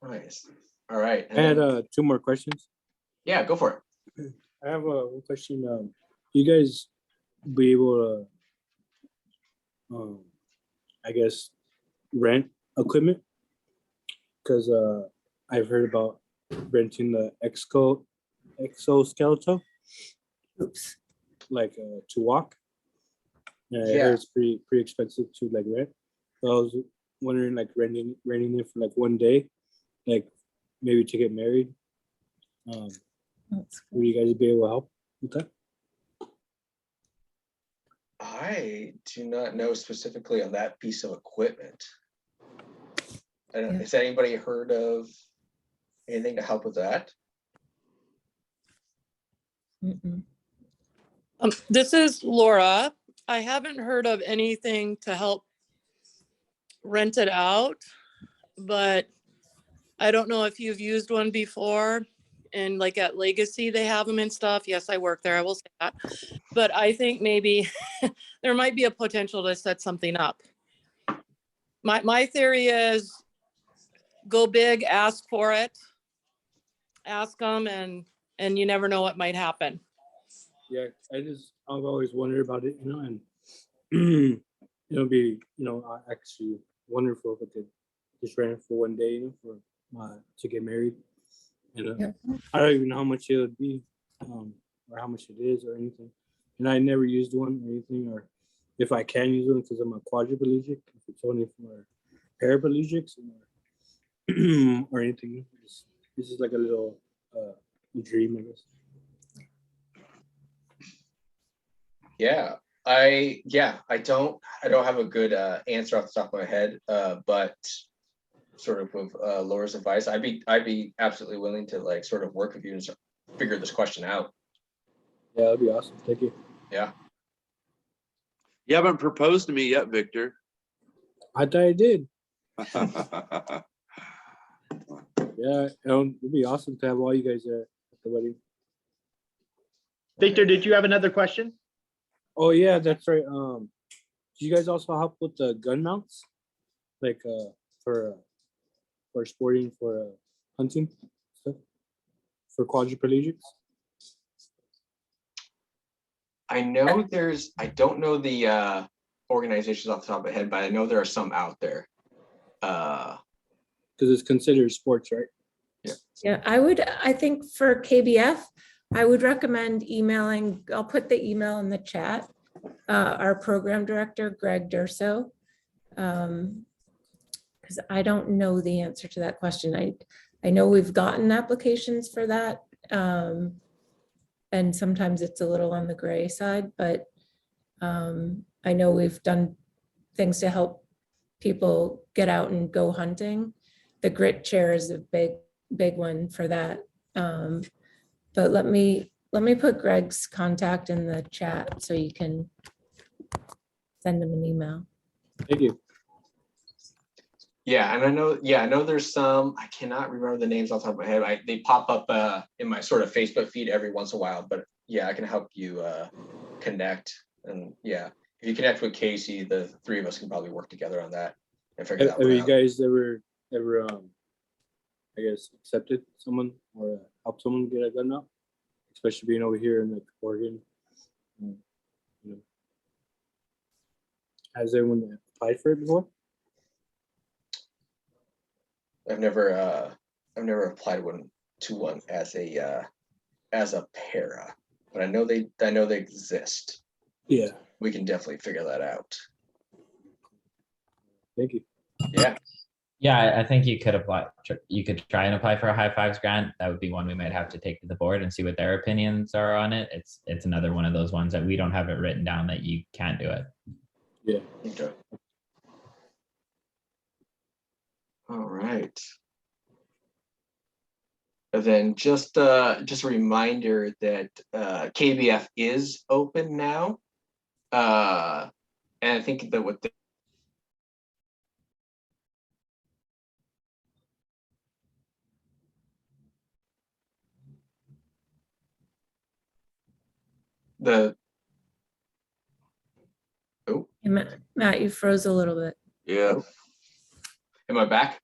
Nice. All right. I had 2 more questions. Yeah, go for it. I have one question. You guys be able to, I guess, rent equipment? Because I've heard about renting the exoskeleton, Oops. like to walk. And I Yeah. heard it's pretty expensive to like rent. So I was wondering, like renting it for like one day, like maybe to get married. Would you guys be able to help with that? I do not know specifically on that piece of equipment. I don't, Yeah. Has anybody heard of anything to help with that? Mm-mm. This is Laura. I haven't heard of anything to help rent it out, but I don't know if you've used one before. And like at Legacy, they have them and stuff. Yes, I work there. I will say that. But I think maybe there might be a potential to set something up. My theory is go big, ask for it, ask them, and you never know what might happen. Yeah, I've always wondered about it, and it'll be, actually wonderful if I could just rent it for one day, for to get married. And Yeah. I don't even know how much it would be, or how much it is or anything. And I never used one or anything, or if I can use one because I'm a quadriplegic, if it's only for paraplegics or anything. This is like a little dream, I guess. Yeah, I don't have a good answer off the top of my head, but sort of with Laura's advice, I'd be absolutely willing to like sort of work with you and figure this question out. Yeah, that'd be awesome. Thank you. Yeah. You haven't proposed to me yet, Victor. I thought I did. Yeah, it'd be awesome to have all you guys there at the wedding. Victor, did you have another question? Oh yeah, that's right. Do you guys also help with the gun mounts, like for sporting, for hunting stuff, for quadriplegics? I don't know the organizations off the top of my head, but I know there are some out there. Because it's considered sports, right? Yeah, I think for KBF, I would recommend emailing, I'll put the email in the chat, our program director, Greg Durso. Because I don't know the answer to that question. I know we've gotten applications for that. And sometimes it's a little on the gray side, but I know we've done things to help people get out and go hunting. The grit chair is a big one for that. But let me put Greg's contact in the chat so you can send him an email. Thank you. Yeah, and I know there's some, I cannot remember the names off the top of my head. They pop up in my sort of Facebook feed every once in a while, but yeah, I can help you connect. And yeah, if you connect with Casey, the three of us can probably work together on that and figure that Have one you out. guys ever I guess accepted someone or helped someone get a gun out, especially being over here in like Oregon? Has anyone applied for it before? I've never applied to one as a para, but I know they exist. Yeah. We can definitely figure that out. Thank you. Yeah. Yeah, I think you could apply. You could try and apply for a high fives grant. That would be one we might have to take to the board and see what their opinions are on it. It's another one of those ones that we don't have it written down that you can't do it. Yeah. Okay. All right. And then just a reminder that KBF is open now. And I think that with the oh, Hey, Matt, you froze a little bit. Yeah. am I back?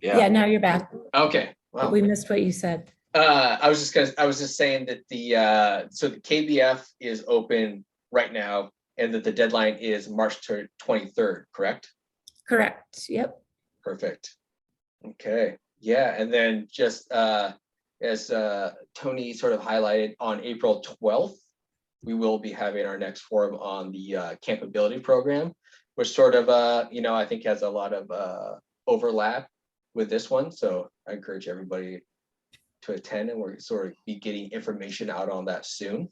Yeah, now you're back. Okay. But Well, we missed what you said. I was just saying that so the KBF is open right now, and that the deadline is March 23rd, correct? Correct. Yep. Perfect. Okay. Yeah, and then just as Tony sort of highlighted, on April 12th, we will be having our next forum on the Campability program, which sort of I think has a lot of overlap with this one. So I encourage everybody to attend, and we're sort of be getting information out on that soon.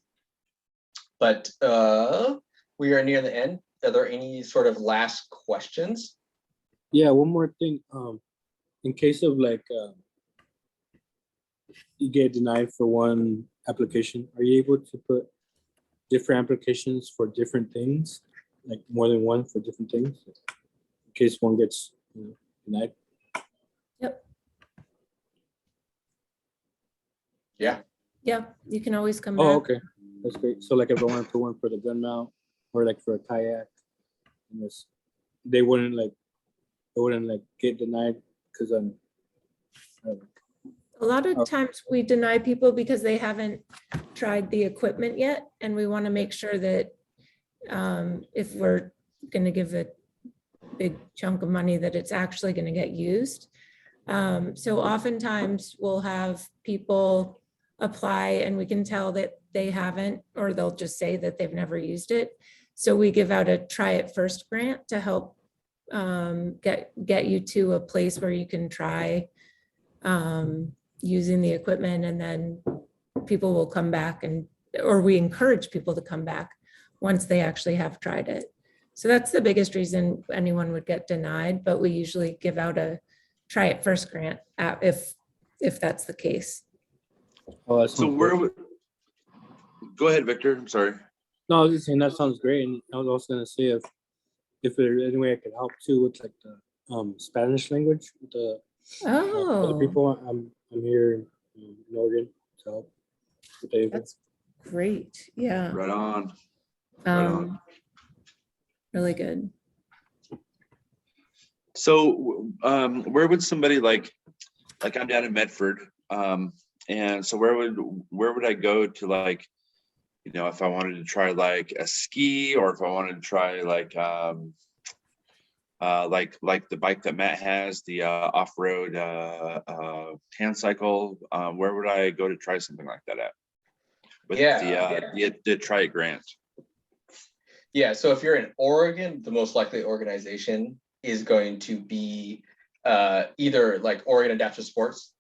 But we are near the end. Are there any sort of last questions? Yeah, one more thing. In case of like you get denied for one application, are you able to put different applications for different things, like more than one for different things, in case one gets denied? Yep. Yeah. Yeah, you can always come back. Oh, okay, that's great. So like if I want to put one for the gun mount or like for a kayak, and this, they wouldn't get denied because I don't know. A lot Oh. of times we deny people because they haven't tried the equipment yet, and we want to make sure that if we're going to give a big chunk of money, that it's actually going to get used. So oftentimes we'll have people apply and we can tell that they haven't, or they'll just say that they've never used it. So we give out a try it first grant to help get you to a place where you can try using the equipment, and then people will come back, or we encourage people to come back once they actually have tried it. So that's the biggest reason anyone would get denied, but we usually give out a try it first grant if that's the case. Oh, So where would, go ahead, Victor, I'm sorry. No, I was just saying that sounds great, and I was also gonna say if there's any way I could help too with like the Spanish language with the other people. I'm here in Oregon to help with the That's great. Yeah. Right on. Right on. Really good. So where would somebody like I'm down in Medford, and so where would I go to, like, if I wanted to try like a ski, or if I wanted to try like the bike that Matt has, the off-road hand cycle, where would I go to try something like that at? With the Try It grant. Yeah, so if you're in Oregon, the most likely organization is going to be either like Oregon Adaptive Sports,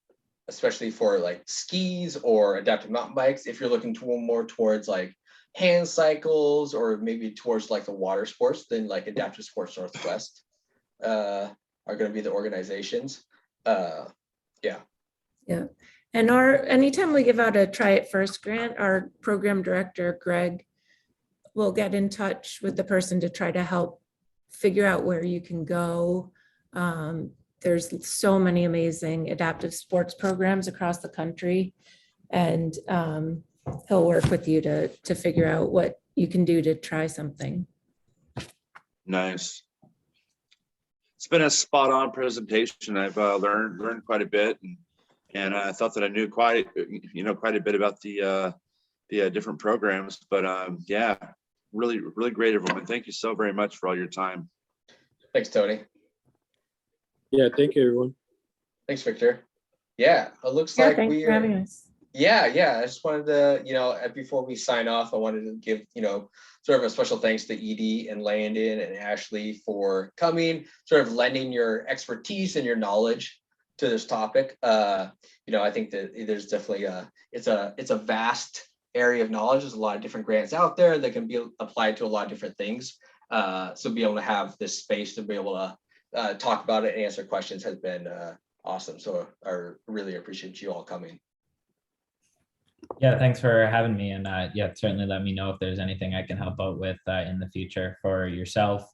especially for like skis or adaptive mountain bikes. If you're looking more towards like hand cycles, or maybe towards like the water sports, then like Adaptive Sports Northwest are going to be the organizations. Yeah. And anytime we give out a try it first grant, our program director, Greg, will get in touch with the person to try to help figure out where you can go. There's so many amazing adaptive sports programs across the country, and he'll work with you to figure out what you can do to try something. Nice. It's been a spot on presentation. I've learned quite a bit, and I thought that I knew quite a bit about the different programs. But yeah, really great, everyone. Thank you so very much for all your time. Thanks, Tony. Yeah, thank you, everyone. Thanks, Victor. Yeah, it looks Yeah, like thanks for having us. Yeah. I just wanted to, before we sign off, I wanted to give, sort of a special thanks to Edie and Landon and Ashley for coming, sort of lending your expertise and your knowledge to this topic. I think that there's definitely it's a vast area of knowledge. There's a lot of different grants out there that can be applied to a lot of different things. So be able to have this space to be able to talk about it and answer questions has been awesome. So I really appreciate you all coming. Yeah, thanks for having me. And yeah, certainly let me know if there's anything I can help out with in the future for yourself,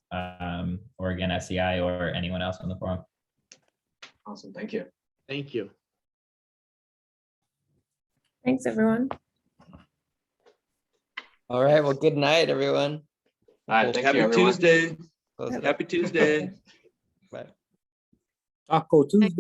Oregon SCI, or anyone else on the forum. Awesome. Thank you. Thank you. Thanks, everyone. All right, well, good night, everyone. All right. Thank Happy you, everyone. Tuesday. Close it up. Happy Tuesday. Bye. Taco Tuesday.